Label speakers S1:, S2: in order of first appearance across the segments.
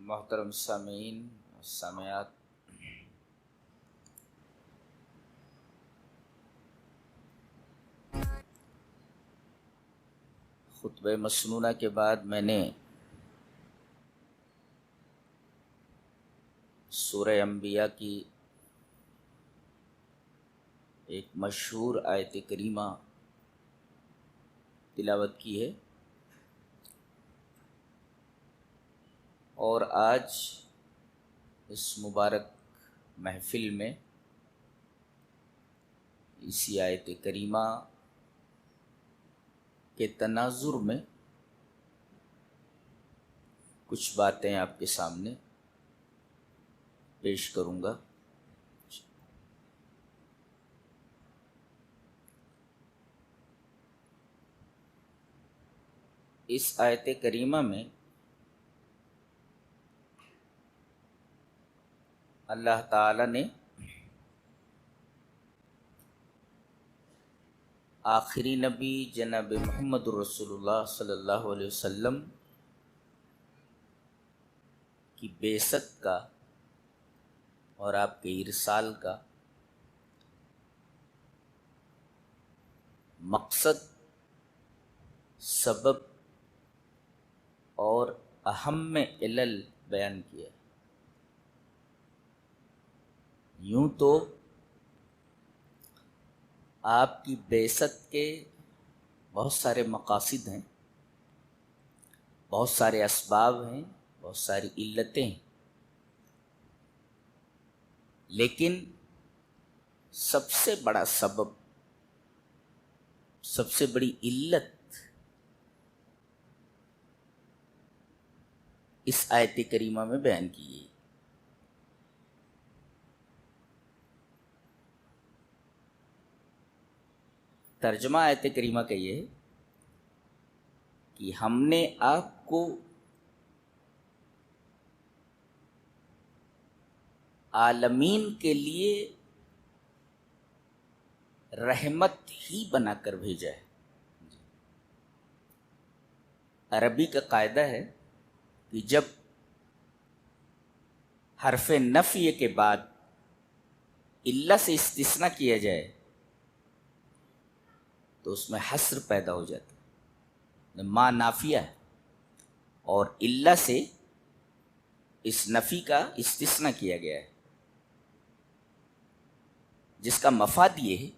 S1: محترم سامعین سامعات، خطبہ مسنونہ کے بعد میں نے سورہ انبیاء کی ایک مشہور آیت کریمہ تلاوت کی ہے، اور آج اس مبارک محفل میں اسی آیت کریمہ کے تناظر میں کچھ باتیں آپ کے سامنے پیش کروں گا۔ اس آیت کریمہ میں اللہ تعالی نے آخری نبی جناب محمد رسول اللہ صلی اللہ علیہ وسلم کی بعثت کا اور آپ کے ارسال کا مقصد، سبب اور اہم علل بیان کیا۔ یوں تو آپ کی بعثت کے بہت سارے مقاصد ہیں، بہت سارے اسباب ہیں، بہت ساری علتیں ہیں، لیکن سب سے بڑا سبب، سب سے بڑی علت اس آیت کریمہ میں بیان کی گئی۔ ترجمہ آیت کریمہ کا یہ ہے کہ ہم نے آپ کو عالمین کے لیے رحمت ہی بنا کر بھیجا ہے۔ عربی کا قاعدہ ہے کہ جب حرف نفی کے بعد علت سے استثناء کیا جائے تو اس میں حصر پیدا ہو جاتا ہے، ما نافیہ ہے، اور علت سے اس نفی کا استثناء کیا گیا ہے، جس کا مفاد یہ ہے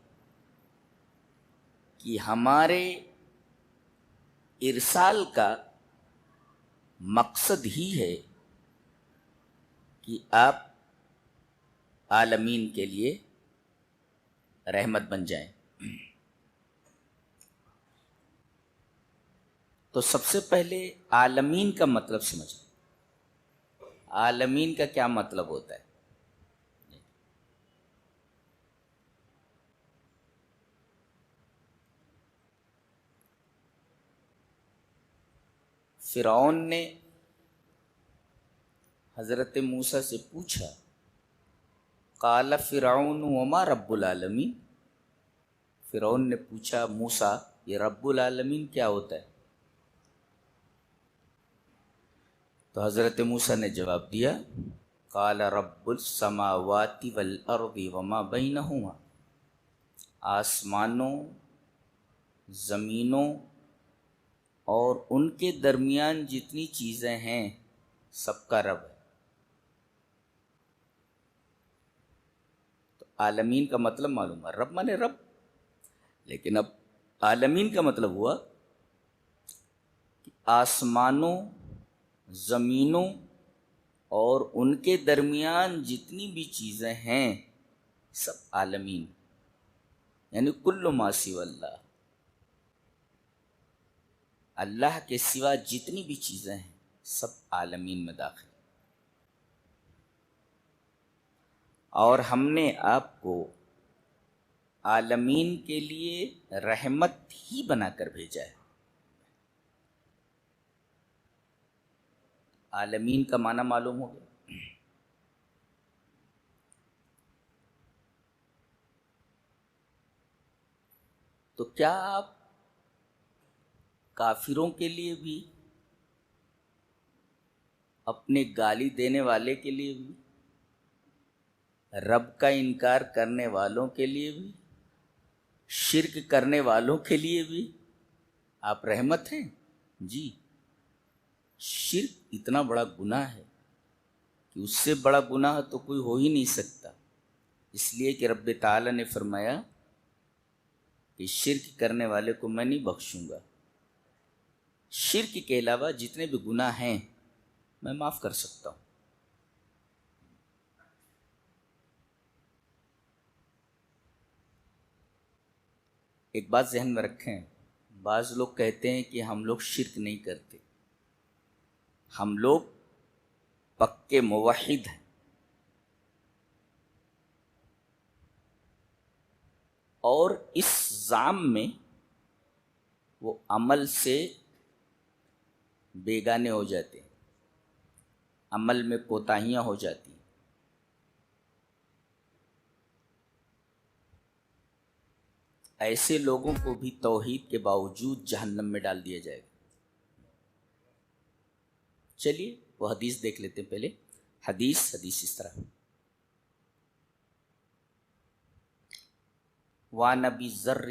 S1: کہ ہمارے ارسال کا مقصد ہی ہے کہ آپ عالمین کے لیے رحمت بن جائیں۔ تو سب سے پہلے عالمین کا مطلب سمجھیں۔ عالمین کا کیا مطلب ہوتا ہے؟ فرعون نے حضرت موسیٰ سے پوچھا، قال فرعون وما رب العالمین، فرعون نے پوچھا موسیٰ یہ رب العالمین کیا ہوتا ہے؟ تو حضرت موسیٰ نے جواب دیا، قال رب السماوات والارض وما بینہما، آسمانوں، زمینوں اور ان کے درمیان جتنی چیزیں ہیں سب کا رب ہے۔ تو عالمین کا مطلب معلوم ہے، رب مانے رب، لیکن اب عالمین کا مطلب ہوا کہ آسمانوں، زمینوں اور ان کے درمیان جتنی بھی چیزیں ہیں سب عالمین، یعنی کل ما سوی اللہ، اللہ کے سوا جتنی بھی چیزیں ہیں سب عالمین میں داخل۔ اور ہم نے آپ کو عالمین کے لیے رحمت ہی بنا کر بھیجا ہے۔ عالمین کا معنی معلوم ہو گیا۔ تو کیا آپ کافروں کے لیے بھی اپنے گالی دینے والے کے لیے بھی، رب کا انکار کرنے والوں کے لیے بھی، شرک کرنے والوں کے لیے بھی آپ رحمت ہیں؟ جی، شرک اتنا بڑا گناہ ہے کہ اس سے بڑا گناہ تو کوئی ہو ہی نہیں سکتا، اس لیے کہ رب تعالیٰ نے فرمایا کہ شرک کرنے والے کو میں نہیں بخشوں گا، شرک کے علاوہ جتنے بھی گناہ ہیں میں معاف کر سکتا ہوں۔ ایک بات ذہن میں رکھیں، بعض لوگ کہتے ہیں کہ ہم لوگ شرک نہیں کرتے، ہم لوگ پکے موحد ہیں، اور اس زعم میں وہ عمل سے بیگانے ہو جاتے ہیں، عمل میں کوتاہیاں ہو جاتی ہیں۔ ایسے لوگوں کو بھی توحید کے باوجود جہنم میں ڈال دیا جائے گا۔ چلیے وہ حدیث دیکھ لیتے ہیں پہلے۔ حدیث اس طرح، وعن ابی ذر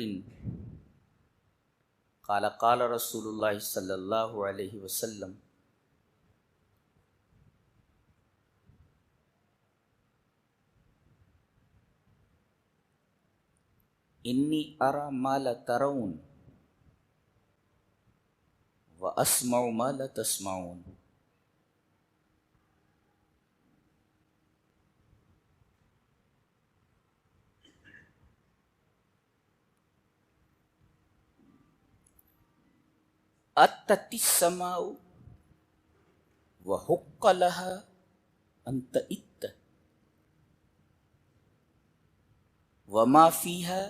S1: قال قال رسول اللہ صلی اللہ علیہ وسلم انی ارى ما لا ترون واسمع ما لا تسمعون۔ اتت السماء وحق لها ان تئت وما فيها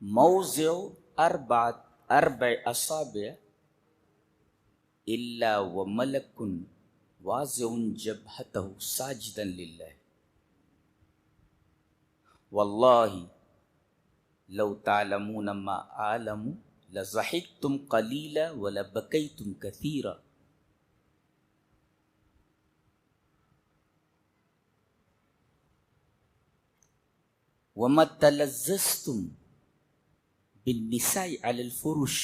S1: موضع اربع اصابع الا وملك واضع جبهته ساجدا لله والله لو تعلمون ما اعلم لضحكتم قليلا ولبكيتم كثيرا۔ وما تلذذتم بالنساء على الفرش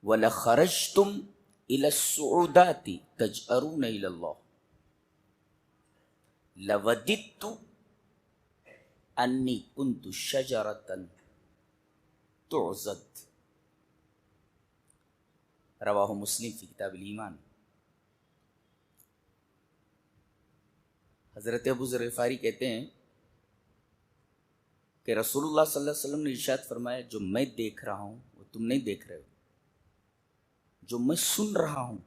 S1: ولخرجتم الى الصعودات تجأرون الى الله لوددت انی کنت شجرۃ تعضد۔ رواہ مسلم فی کتاب الایمان۔ حضرت ابو ذر غفاری کہتے ہیں کہ رسول اللہ صلی اللہ علیہ وسلم نے ارشاد فرمایا، جو میں دیکھ رہا ہوں وہ تم نہیں دیکھ رہے ہو، جو میں سن رہا ہوں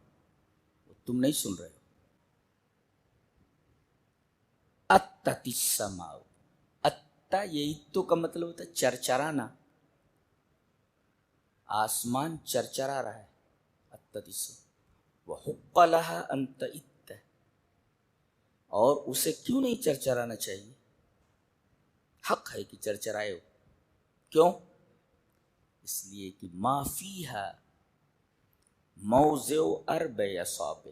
S1: وہ تم نہیں سن رہے ہو۔ اتت السماء، یہ تو کا مطلب ہوتا ہے چرچرانا، آسمان چرچرا رہا ہے۔ وحق لها ان تئت، اور اسے کیوں نہیں چرچرانا چاہیے؟ حق ہے کہ چرچرائے ہو، کیوں؟ اس لیے کہ ما فیہا موضع اربع اصابع،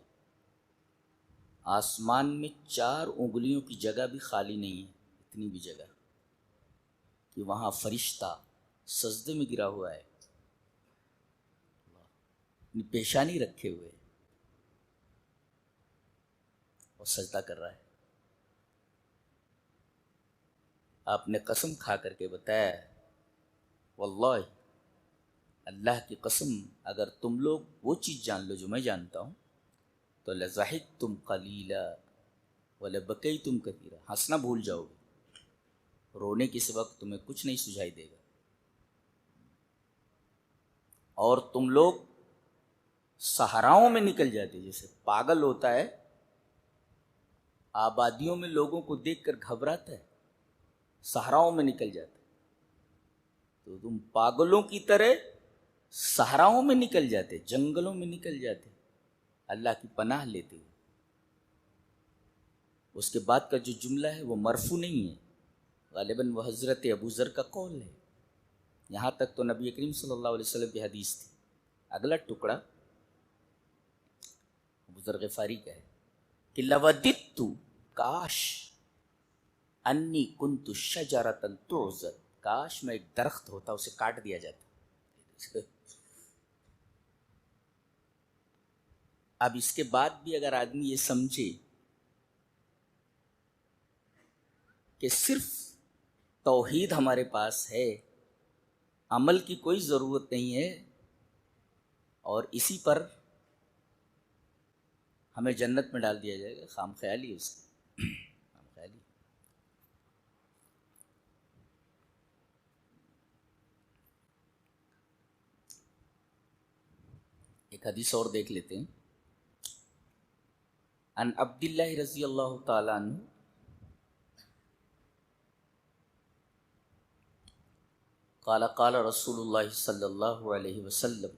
S1: آسمان میں 4 انگلیوں کی جگہ بھی خالی نہیں ہے، اتنی بھی جگہ کہ وہاں فرشتہ سجدے میں گرا ہوا ہے، اپنی پیشانی رکھے ہوئے اور سجدہ کر رہا ہے۔ آپ نے قسم کھا کر کے بتایا، واللہ اللہ کی قسم اگر تم لوگ وہ چیز جان لو جو میں جانتا ہوں تو لضحکتم قلیلا ولبکیتم کثیرا، ہنسنا بھول جاؤ گے، رونے کے سبب تمہیں کچھ نہیں سجھائی دے گا، اور تم لوگ صحراؤں میں نکل جاتے، جیسے پاگل ہوتا ہے آبادیوں میں لوگوں کو دیکھ کر گھبراتا ہے، صحراؤں میں نکل جاتا ہے، تو تم پاگلوں کی طرح صحراؤں میں نکل جاتے، جنگلوں میں نکل جاتے اللہ کی پناہ لیتے ہوئے۔ اس کے بعد کا جو جملہ ہے وہ مرفوع نہیں ہے، غالباً وہ حضرت ابو ذر کا قول ہے، یہاں تک تو نبی کریم صلی اللہ علیہ وسلم کی حدیث تھی۔ اگلا ٹکڑا ابو ذر غفاری کا ہے کہ لوددت، کاش، انی کنت شجرۃ تعضد، کاش میں ایک درخت ہوتا اسے کاٹ دیا جاتا. اب اس کے بعد بھی اگر آدمی یہ سمجھے کہ صرف توحید ہمارے پاس ہے، عمل کی کوئی ضرورت نہیں ہے، اور اسی پر ہمیں جنت میں ڈال دیا جائے گا، خام خیالی ہے اس کی، خام خیالی. ایک حدیث اور دیکھ لیتے ہیں. عن عبداللہ رضی اللہ تعالیٰ عنہ قال قال رسول اللہ صلی اللہ علیہ وسلم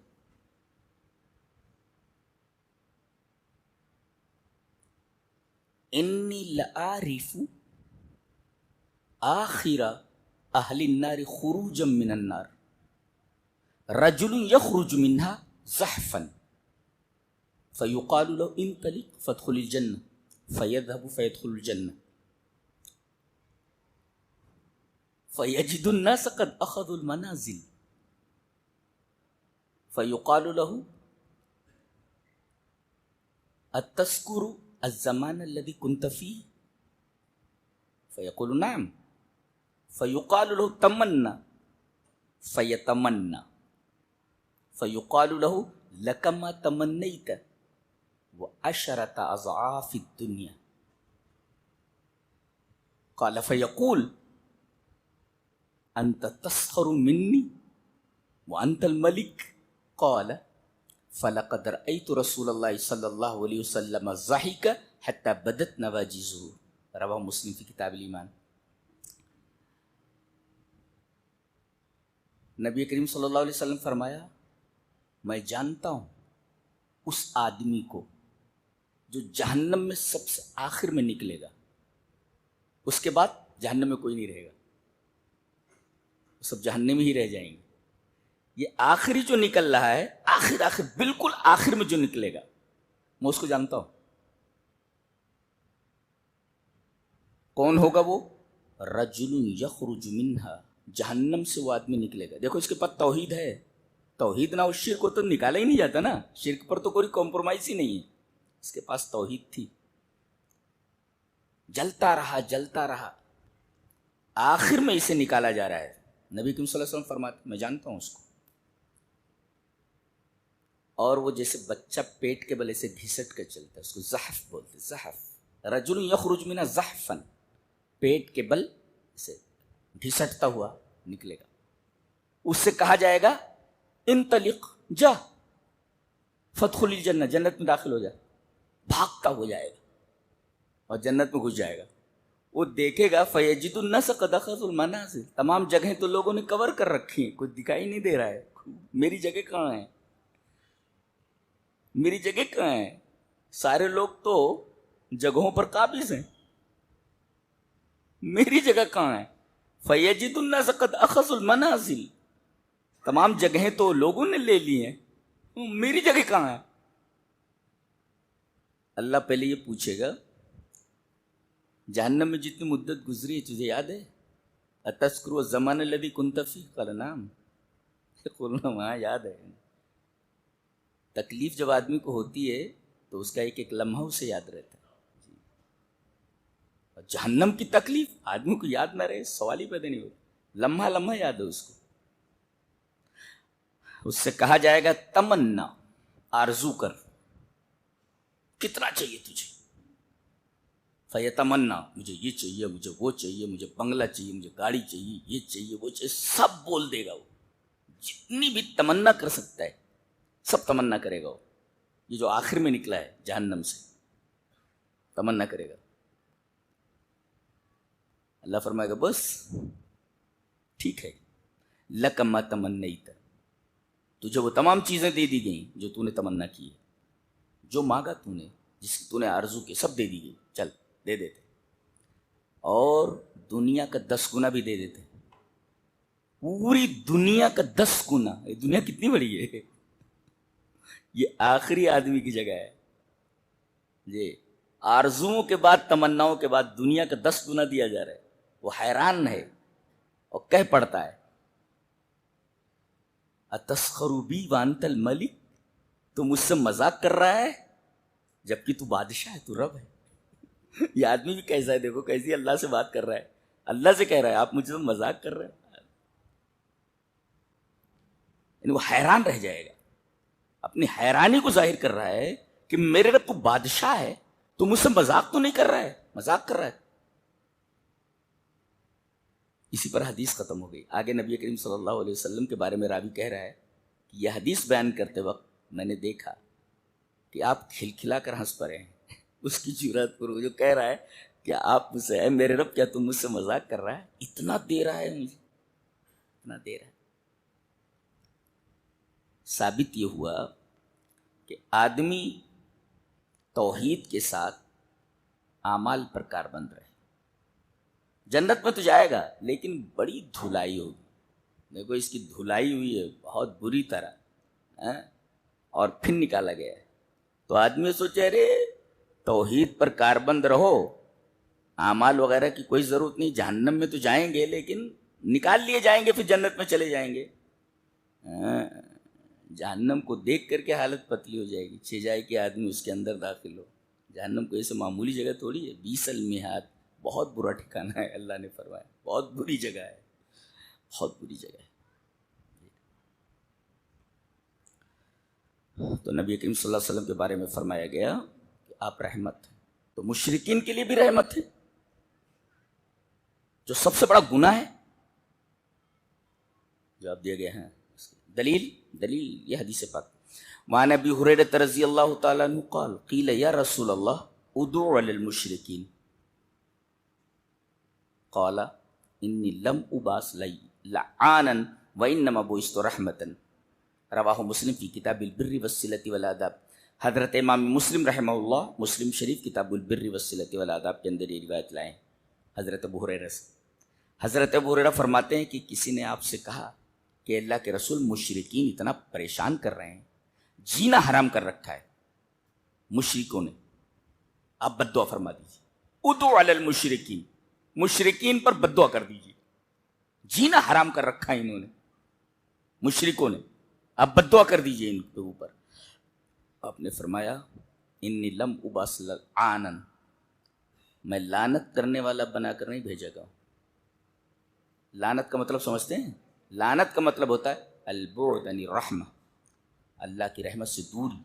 S1: انی لأعرف آخر اہل النار خروجا من النار رجل یخرج منها زحفا فیقال له انطلق فادخل الجنة فیذهب فیدخل الجنة فیجد الناس قد اخذوا المنازل فیقال له اتذکر الزمان الذي كنت فيه فيقول نعم فيقال له تمنى فيتمنى فيقال له لك ما تمنيت وعشرة أضعاف الدنيا قال فيقول أنت تسخر مني وأنت الملك قال فلقد رأيت رسول اللہ صلی اللہ علیہ وسلم ضحك حتى بدت نواجذه رواہ مسلم فی کتاب الایمان. نبی کریم صلی اللہ علیہ وسلم فرمایا میں جانتا ہوں اس آدمی کو جو جہنم میں سب سے آخر میں نکلے گا، اس کے بعد جہنم میں کوئی نہیں رہے گا، سب جہنم ہی رہ جائیں گے. یہ آخری جو نکل رہا ہے، آخر بالکل آخر میں جو نکلے گا، میں اس کو جانتا ہوں. کون ہوگا وہ؟ رجل یخرج منہا، جہنم سے وہ آدمی نکلے گا. دیکھو اس کے پاس توحید ہے، توحید نہ ہو شرک کو تو نکالا ہی نہیں جاتا نا، شرک پر تو کوئی کمپرومائز ہی نہیں ہے. اس کے پاس توحید تھی، جلتا رہا، آخر میں اسے نکالا جا رہا ہے. نبی کریم صلی اللہ علیہ وسلم فرماتے میں جانتا ہوں اس کو. اور وہ جیسے بچہ پیٹ کے بلے سے گھسٹ کر چلتا ہے، اس کو زحف بولتے. زحف رجل یخرج منہ زحفا، پیٹ کے بل سے گھسٹتا ہوا نکلے گا. اس سے کہا جائے گا انطلق، جا، فادخل الجنہ، جنت میں داخل ہو جا. بھاگتا ہو جائے گا اور جنت میں گھس جائے گا. وہ دیکھے گا فیجد الناس قد اخذوا المنازل، تمام جگہیں تو لوگوں نے کور کر رکھی ہیں، کچھ دکھائی نہیں دے رہا ہے. میری جگہ کہاں ہے؟ میری جگہ کہاں ہے؟ سارے لوگ تو جگہوں پر قابض ہیں، میری جگہ کہاں ہے؟ فیجد الناس قد اخذوا المنازل، تمام جگہیں تو لوگوں نے لے لی ہیں، میری جگہ کہاں ہے؟ اللہ پہلے یہ پوچھے گا جہنم میں جتنی مدت گزری ہے تجھے یاد ہے؟ اتذکر الزمان الذی کنت فیہ قال نعم، قلنا ہاں یاد ہے. تکلیف جب آدمی کو ہوتی ہے تو اس کا ایک ایک لمحہ اسے یاد رہتا ہے. اور جہنم کی تکلیف آدمی کو یاد نہ رہے سوال ہی پیدا نہیں ہوتا، لمحہ لمحہ یاد ہے اس کو. اس سے کہا جائے گا تمنا، آرزو کر، کتنا چاہیے تجھے؟ فیتمنا، مجھے یہ چاہیے، مجھے وہ چاہیے، مجھے بنگلہ چاہیے، مجھے گاڑی چاہیے، یہ چاہیے، وہ چاہیے، سب بول دے گا. وہ جتنی بھی تمنا کر سکتا ہے سب تمنا کرے گا. وہ یہ جو آخر میں نکلا ہے جہنم سے تمنا کرے گا. اللہ فرمائے گا بس ٹھیک ہے، لک ما تمنیت، تجھے وہ تمام چیزیں دے دی گئیں جو تو نے تمنا کی ہے، جو مانگا تو نے، جس کی تو نے آرزو کی، سب دے دی گئی. چل دے دیتے، اور دنیا کا 10 گنا بھی دے دیتے، پوری دنیا کا 10 گنا. یہ دنیا کتنی بڑی ہے، یہ آخری آدمی کی جگہ ہے. جی آرزوؤں کے بعد تمناؤں کے بعد دنیا کا 10 گنا دیا جا رہا ہے. وہ حیران ہے اور کہہ پڑتا ہے اتسخر بی وانت الملک، تو مجھ سے مذاق کر رہا ہے جبکہ تو بادشاہ ہے، تو رب ہے. یہ آدمی بھی کیسا ہے، دیکھو کیسی اللہ سے بات کر رہا ہے، اللہ سے کہہ رہا ہے آپ مجھ سے مذاق کر رہے ہیں. یعنی وہ حیران رہ جائے گا، اپنی حیرانی کو ظاہر کر رہا ہے کہ میرے رب تو بادشاہ ہے، تو مجھ سے مذاق تو نہیں کر رہا ہے، مذاق کر رہا ہے. اسی پر حدیث ختم ہو گئی. آگے نبی کریم صلی اللہ علیہ وسلم کے بارے میں راوی کہہ رہا ہے کہ یہ حدیث بیان کرتے وقت میں نے دیکھا کہ آپ کھلکھلا کر ہنس پڑے ہیں. اس کی جرات پر جو کہہ رہا ہے کہ آپ مجھ سے اے میرے رب کیا تم مجھ سے مذاق کر رہا ہے، اتنا دے رہا ہے مجھے، اتنا دے رہا ہے. ثابت یہ ہوا کہ آدمی توحید کے ساتھ اعمال پر کاربند رہے. جنت میں تو جائے گا لیکن بڑی دھلائی ہوگی. دیکھو اس کی دھلائی ہوئی ہے بہت بری طرح، اور پھر نکالا گیا ہے. تو آدمی سوچے رے توحید پر کاربند رہو، اعمال وغیرہ کی کوئی ضرورت نہیں، جہنم میں تو جائیں گے لیکن نکال لیے جائیں گے، پھر جنت میں چلے جائیں گے. جہنم کو دیکھ کر کے حالت پتلی ہو جائے گی، چھ جائے کہ آدمی اس کے اندر داخل ہو. جہنم کو ایسے معمولی جگہ تھوڑی ہے، 20 المہاد، بہت برا ٹھکانہ ہے. اللہ نے فرمایا بہت بری جگہ ہے، بہت بری جگہ ہے. تو نبی کریم صلی اللہ علیہ وسلم کے بارے میں فرمایا گیا کہ آپ رحمت ہیں. تو مشرکین کے لیے بھی رحمت ہے، جو سب سے بڑا گناہ ہے. جواب دیا گیا ہے. دلیل یہ حدیث پاک. وعن ابی ہریرہ رضی اللہ تعالیٰ عنہ قال قیل یا رسول اللہ ادعو علی المشرکین قال انی لم ابعث لعانا وانما بعثت رحمتا. رواہ مسلم فی کتاب البر والصلۃ والآداب. حضرت امام مسلم رحمہ اللہ مسلم شریف کتاب البر والصلۃ والآداب کے اندر یہ روایت لائے حضرت ابو ہریرہ سے. حضرت ابو ہریرہ فرماتے ہیں کہ کسی نے آپ سے کہا کہ اللہ کے رسول مشرکین اتنا پریشان کر رہے ہیں، جینا حرام کر رکھا ہے مشرکوں نے، آپ بد دعا فرما دیجیے. ادعو علی المشرکین، مشرکین پر بد دعا کر دیجیے، جینا حرام کر رکھا ہے انہوں نے، مشرکوں نے، آپ بد دعا کر دیجیے ان کے اوپر. آپ نے فرمایا انی لم ابعث لعانا، میں لعنت کرنے والا بنا کر نہیں بھیجا گا. لعنت کا مطلب سمجھتے ہیں؟ لعنت کا مطلب ہوتا ہے البعد عن الرحمہ، اللہ کی رحمت سے دوری.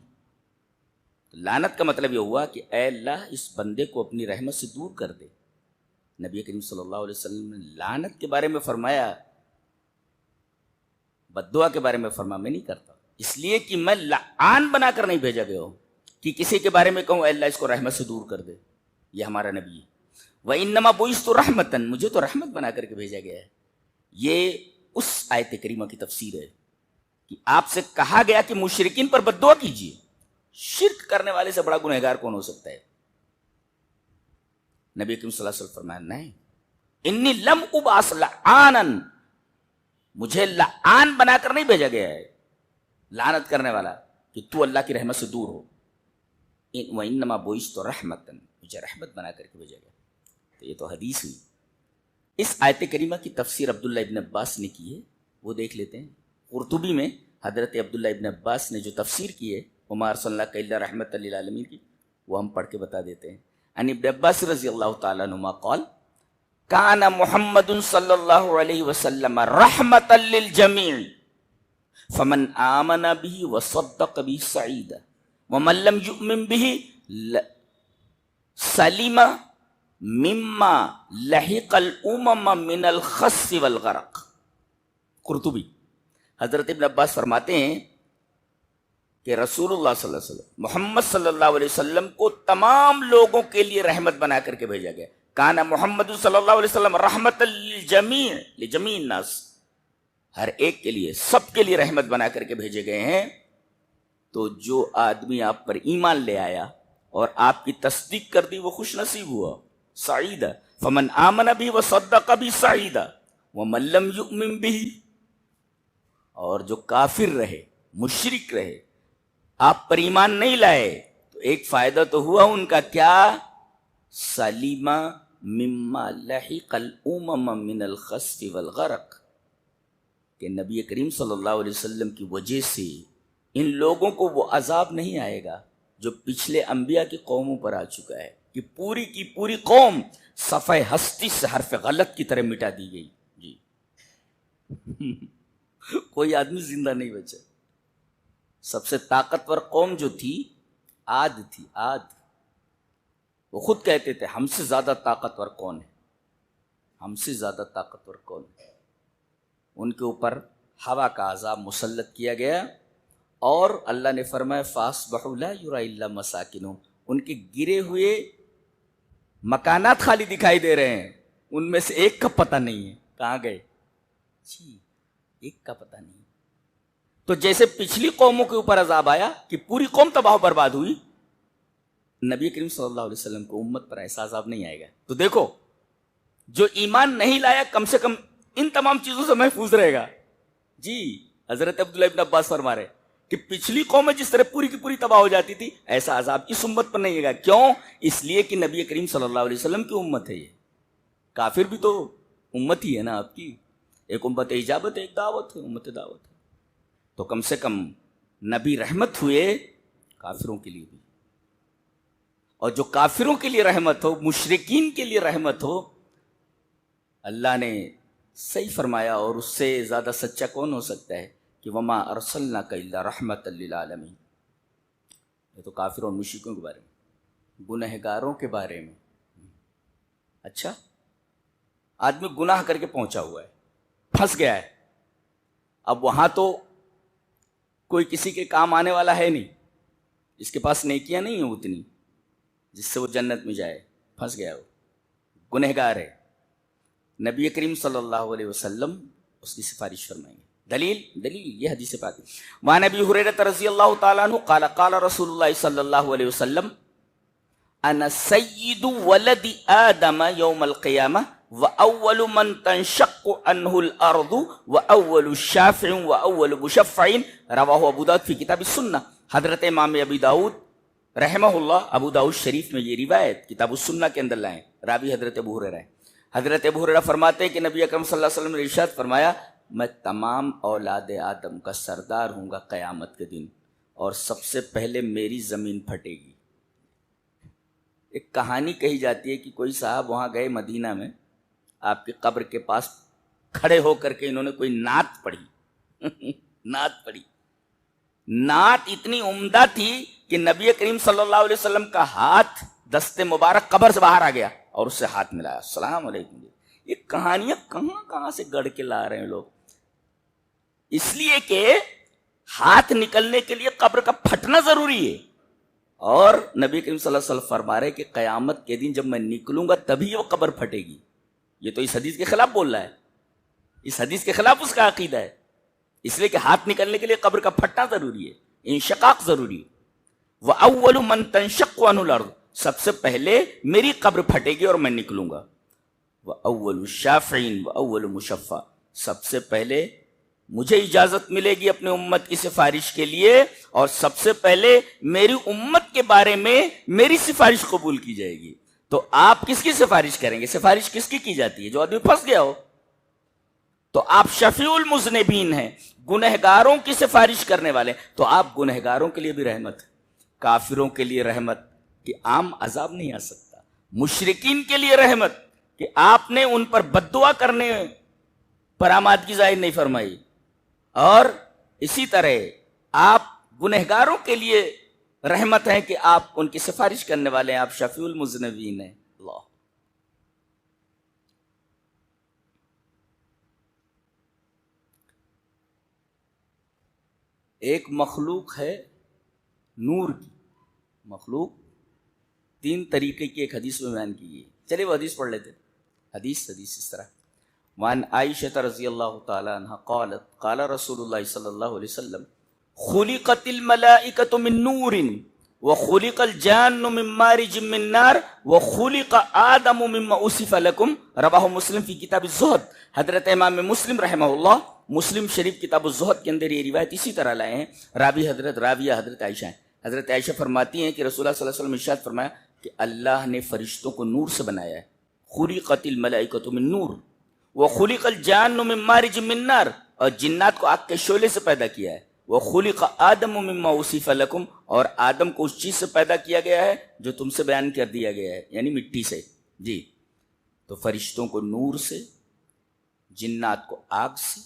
S1: لعنت کا مطلب یہ ہوا کہ اے اللہ اس بندے کو اپنی رحمت سے دور کر دے. نبی کریم صلی اللہ علیہ وسلم نے لعنت کے بارے میں فرمایا، بد دعا کے بارے میں فرمایا میں نہیں کرتا، اس لیے کہ میں لعان بنا کر نہیں بھیجا گیا ہوں کہ کسی کے بارے میں کہوں اے اللہ اس کو رحمت سے دور کر دے. یہ ہمارا نبی ہے. وَإِنَّمَا بُعِثْتُ رَحْمَةً، مجھے تو رحمت بنا کر کے بھیجا گیا ہے. یہ اس آیت کریمہ کی تفسیر ہے کہ آپ سے کہا گیا کہ مشرکین پر بد دعا کیجیے. شرک کرنے والے سے بڑا گنہگار کون ہو سکتا ہے؟ نبی کریم صلی اللہ علیہ وسلم فرمایا نہیں، انی لم ابعث لعانا، مجھے لعان بنا کر نہیں بھیجا گیا ہے، لعنت کرنے والا، کہ تو اللہ کی رحمت سے دور ہو. وَإِنَّمَا بُعِثْتُ رَحْمَةً، مجھے رحمت بنا کر کے بھیجا گیا. تو یہ تو حدیث ہوئی. اس آیت کریمہ کی تفسیر عبداللہ ابن عباس نے کی ہے، وہ دیکھ لیتے ہیں. قرطبی میں حضرت عبداللہ ابن عباس نے جو تفسیر کی ہے وَمَا أَرْسَلْنَاكَ إِلَّا رَحْمَةً لِلْعَالَمِينَ کی، وہ ہم پڑھ کے بتا دیتے ہیں. عن ابن عباس رضی اللہ تعالیٰ عنہما قال کان محمد صلی اللہ علیہ وسلم رحمۃ للجمیع فمن آمن به وصدق به سعید ومن لم يؤمن به سلم مما لحق الامم من الخس والغرق. قرطبی. حضرت ابن عباس فرماتے ہیں کہ رسول اللہ صلی اللہ علیہ وسلم محمد صلی اللہ علیہ وسلم کو تمام لوگوں کے لیے رحمت بنا کر کے بھیجا گیا. کانا محمد صلی اللہ علیہ وسلم رحمت للجمیع، لجمیع الناس، ہر ایک کے لیے، سب کے لیے رحمت بنا کر کے بھیجے گئے ہیں. تو جو آدمی آپ پر ایمان لے آیا اور آپ کی تصدیق کر دی وہ خوش نصیب ہوا، سعید. فمن آمن بھی وصدق بھی سعید ومن لم یؤمن بھی، اور جو کافر رہے، مشرک رہے، آپ پر ایمان نہیں لائے، تو ایک فائدہ تو ہوا ان کا، کیا؟ سلیمہ مما لحق الامم من الخسف والغرق، کہ نبی کریم صلی اللہ علیہ وسلم کی وجہ سے ان لوگوں کو وہ عذاب نہیں آئے گا جو پچھلے انبیاء کی قوموں پر آ چکا ہے، کہ پوری کی پوری قوم صفحہ ہستی سے حرف غلط کی طرح مٹا دی گئی. جی کوئی آدمی زندہ نہیں بچا. سب سے طاقتور قوم جو تھی عاد تھی. عاد وہ خود کہتے تھے ہم سے زیادہ طاقتور کون ہے، ہم سے زیادہ طاقتور کون ہے. ان کے اوپر ہوا کا عذاب مسلط کیا گیا، اور اللہ نے فرمایا فَأَصْبَحُوا لَا يُرَىٰ إِلَّا مَسَاكِنُهُمْ، ان کے گرے ہوئے مکانات خالی دکھائی دے رہے ہیں، ان میں سے ایک کا پتہ نہیں ہے کہاں گئے. جی ایک کا پتہ نہیں. تو جیسے پچھلی قوموں کے اوپر عذاب آیا کہ پوری قوم تباہ و برباد ہوئی، نبی کریم صلی اللہ علیہ وسلم کو امت پر ایسا عذاب نہیں آئے گا. تو دیکھو جو ایمان نہیں لایا کم سے کم ان تمام چیزوں سے محفوظ رہے گا. جی حضرت عبداللہ ابن عباس فرما رہے کہ پچھلی قومیں جس طرح پوری کی پوری تباہ ہو جاتی تھی، ایسا عذاب اس امت پر نہیں آئے گا. کیوں؟ اس لیے کہ نبی کریم صلی اللہ علیہ وسلم کی امت ہے. یہ کافر بھی تو امت ہی ہے نا آپ کی، ایک امت اجابت ہے، ایک دعوت ہے، امت دعوت ہے. تو کم سے کم نبی رحمت ہوئے کافروں کے لیے بھی، اور جو کافروں کے لیے رحمت ہو، مشرکین کے لیے رحمت ہو، اللہ نے صحیح فرمایا. اور اس سے زیادہ سچا کون ہو سکتا ہے کہ وما ارسلناک الا رحمت للعالمین. یہ تو کافروں اور مشرکوں کے بارے میں، گنہگاروں کے بارے میں. اچھا آدمی گناہ کر کے پہنچا ہوا ہے، پھنس گیا ہے، اب وہاں تو کوئی کسی کے کام آنے والا ہے نہیں، اس کے پاس نیکیاں نہیں ہیں اتنی جس سے وہ جنت میں جائے، پھنس گیا، وہ گنہگار ہے. نبی کریم صلی اللہ علیہ وسلم اس کی سفارش فرمائیں گے. دلیل یہ حدیث پاک. وعن ابی ہریرہ رضی اللہ تعالیٰ عنہ قال قال رسول اللہ صلی اللہ علیہ وسلم انا سید ولد آدم یوم القیامہ وَأَوَّلُ مَنْ تَنْشَقُّ عَنْهُ الْأَرْضُ وَأَوَّلُ الشَّافِعِ وَأَوَّلُ مُشَفَّعٍ رواہ ابو داؤد فی کتاب السنہ. حضرت امام ابی داؤد رحمہ اللہ ابو داؤد شریف میں یہ روایت کتاب السنہ کے اندر لائیں. راوی حضرت ابو ہریرہ ہے. حضرت ابو ہریرہ فرماتے ہیں کہ نبی اکرم صلی اللہ علیہ وسلم نے ارشاد فرمایا میں تمام اولاد آدم کا سردار ہوں گا قیامت کے دن، اور سب سے پہلے میری زمین پھٹے گی. ایک کہانی کہی جاتی ہے کہ کوئی صاحب وہاں گئے مدینہ میں، آپ کی قبر کے پاس کھڑے ہو کر کے انہوں نے کوئی نعت پڑھی. نعت پڑھی. نعت اتنی عمدہ تھی کہ نبی کریم صلی اللہ علیہ وسلم کا ہاتھ دست مبارک قبر سے باہر آ گیا اور اس سے ہاتھ ملایا، السلام علیکم. یہ کہانیاں کہاں سے گڑھ کے لا رہے ہیں لوگ. اس لیے کہ ہاتھ نکلنے کے لیے قبر کا پھٹنا ضروری ہے. اور نبی کریم صلی اللہ علیہ وسلم فرما رہے کہ قیامت کے دن جب میں نکلوں گا تبھی وہ قبر پھٹے گی. یہ تو اس حدیث کے خلاف بول رہا ہے، اس حدیث کے خلاف اس کا عقیدہ ہے. اس لیے کہ ہاتھ نکلنے کے لیے قبر کا پھٹنا ضروری ہے، انشقاق ضروری ہے. وَأَوَّلُ مَنْ تَنْشَقُّ عَنْهُ الْأَرْضُ، سب سے پہلے میری قبر پھٹے گی اور میں نکلوں گا. وَأَوَّلُ الشَّافِعِينَ وَأَوَّلُ مُشَفَّعٍ، سب سے پہلے مجھے اجازت ملے گی اپنے امت کی سفارش کے لیے، اور سب سے پہلے میری امت کے بارے میں میری سفارش قبول کی جائے گی. تو آپ کس کی سفارش کریں گے؟ سفارش کس کی جاتی ہے؟ جو آدمی پھنس گیا ہو. تو آپ شفیع المذنبین ہیں، گنہگاروں کی سفارش کرنے والے. تو آپ گنہگاروں کے لیے بھی رحمت، کافروں کے لیے رحمت کہ عام عذاب نہیں آ سکتا، مشرکین کے لیے رحمت کہ آپ نے ان پر بد دعا کرنے پر آمادگی ظاہر نہیں فرمائی، اور اسی طرح آپ گنہگاروں کے لیے رحمت ہے کہ آپ ان کی سفارش کرنے والے ہیں، آپ شفیع المذنبین ہیں. اللہ ایک مخلوق ہے نور کی، مخلوق تین طریقے کی ایک حدیث میں بیان کی ہے. چلیے وہ حدیث پڑھ لیتے. حدیث اس طرح. وعن عائشہ رضی اللہ تعالی عنہ قالت قال رسول اللہ صلی اللہ علیہ وسلم خلقت الملائکۃ من نور وخلق الجان من مارج من نار وخلق آدم مما اوصف لکم رواہ مسلم فی کتاب الزہد. حضرت امام مسلم رحمہ اللہ مسلم شریف کتاب الزہد کے اندر یہ روایت اسی طرح لائے ہیں. راویہ حضرت عائشہ ہیں. حضرت عائشہ فرماتی ہیں کہ رسول اللہ صلی اللہ علیہ وسلم نے ارشاد فرمایا کہ اللہ نے فرشتوں کو نور سے بنایا ہے، خلقت الملائکۃ من نور وخلق الجان من مارج من نار، اور جنات کو آگ کے شعلے سے پیدا کیا ہے، وخلق آدم مما وصف لکم، اور آدم کو اس چیز سے پیدا کیا گیا ہے جو تم سے بیان کر دیا گیا ہے، یعنی مٹی سے. جی تو فرشتوں کو نور سے، جنات کو آگ سے،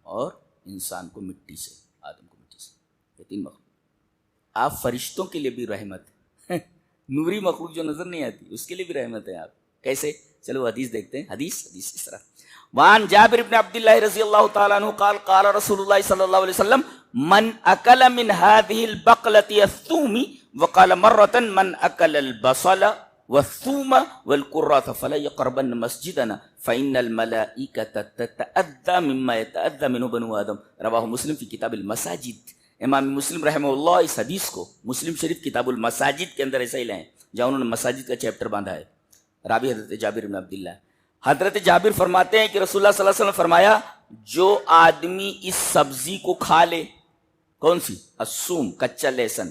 S1: اور انسان کو مٹی سے، آدم کو مٹی سے، یہ تین مخلوق. آپ فرشتوں کے لیے بھی رحمت ہے، نوری مخلوق جو نظر نہیں آتی اس کے لیے بھی رحمت ہے. آپ کیسے؟ چلو حدیث دیکھتے ہیں. حدیث اس طرح، وعن جابر بن عبد اللہ رضی اللہ تعالیٰ عنہ قال قال رسول اللہ صلی اللہ علیہ وسلم من اکل من هذه البقلة الثوم، وقال مرة من اکل البصل والثوم والكرة فلا يقربن مسجدنا فإن الملائكة تتأذى مما يتأذى منه بنو آدم. رواہ مسلم فی کتاب المساجد. امام مسلم رحمہ اللہ اس حدیث کو مسلم شریف کتاب المساجد کے اندر ایسا ہی لائیں جہاں انہوں نے مساجد کا چیپٹر باندھا ہے. راوی حضرت جابر بن عبداللہ. حضرت جابر فرماتے ہیں کہ رسول اللہ صلی اللہ علیہ وسلم نے فرمایا جو آدمی اس سبزی کو کھا لے، کون سی؟ الثوم، کچا لہسن.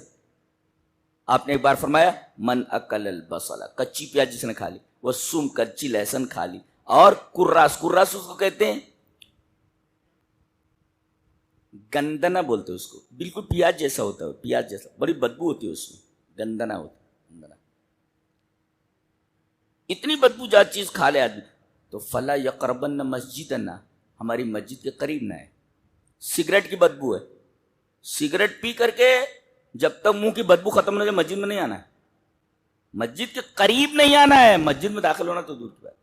S1: آپ نے ایک بار فرمایا من اکل البصل، کچی پیاز جس نے کھا لی، والثوم، کچی لہسن کھا لی، اور کراس، کراس اس کو کہتے ہیں گندنا بولتے ہیں اس کو، بالکل پیاز جیسا ہوتا ہے، پیاز جیسا، بڑی بدبو ہوتی ہے اس میں، گندنا ہوتا ہے، گندنا. اتنی بدبو جات چیز کھا لے آدمی تو فلا یقربن مسجدنا، ہماری مسجد کے قریب نہ ہے. سگریٹ کی بدبو ہے، سگریٹ پی کر کے جب تک منہ کی بدبو ختم نہ ہو جائے مسجد میں نہیں آنا ہے، مسجد کے قریب نہیں آنا ہے، مسجد میں داخل ہونا تو دور کی بات.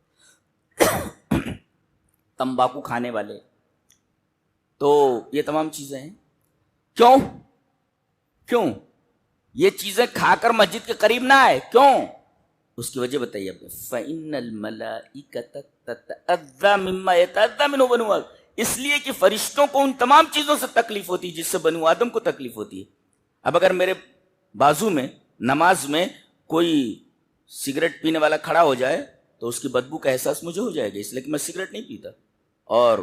S1: تمباکو کھانے والے، تو یہ تمام چیزیں ہیں. کیوں یہ چیزیں کھا کر مسجد کے قریب نہ آئے؟ کیوں؟ اس کی وجہ بتائیے آپ نے. فَإِنَّ الْمَلَائِكَةَ تَتَأَذَّى مِمَّا يَتَأَذَّى مِنْهُ بَنُو آدَمَ، اس لیے کہ فرشتوں کو ان تمام چیزوں سے تکلیف ہوتی ہے جس سے بنو آدم کو تکلیف ہوتی ہے. اب اگر میرے بازو میں نماز میں کوئی سگریٹ پینے والا کھڑا ہو جائے تو اس کی بدبو کا احساس مجھے ہو جائے گا، اس لیے کہ میں سگریٹ نہیں پیتا. اور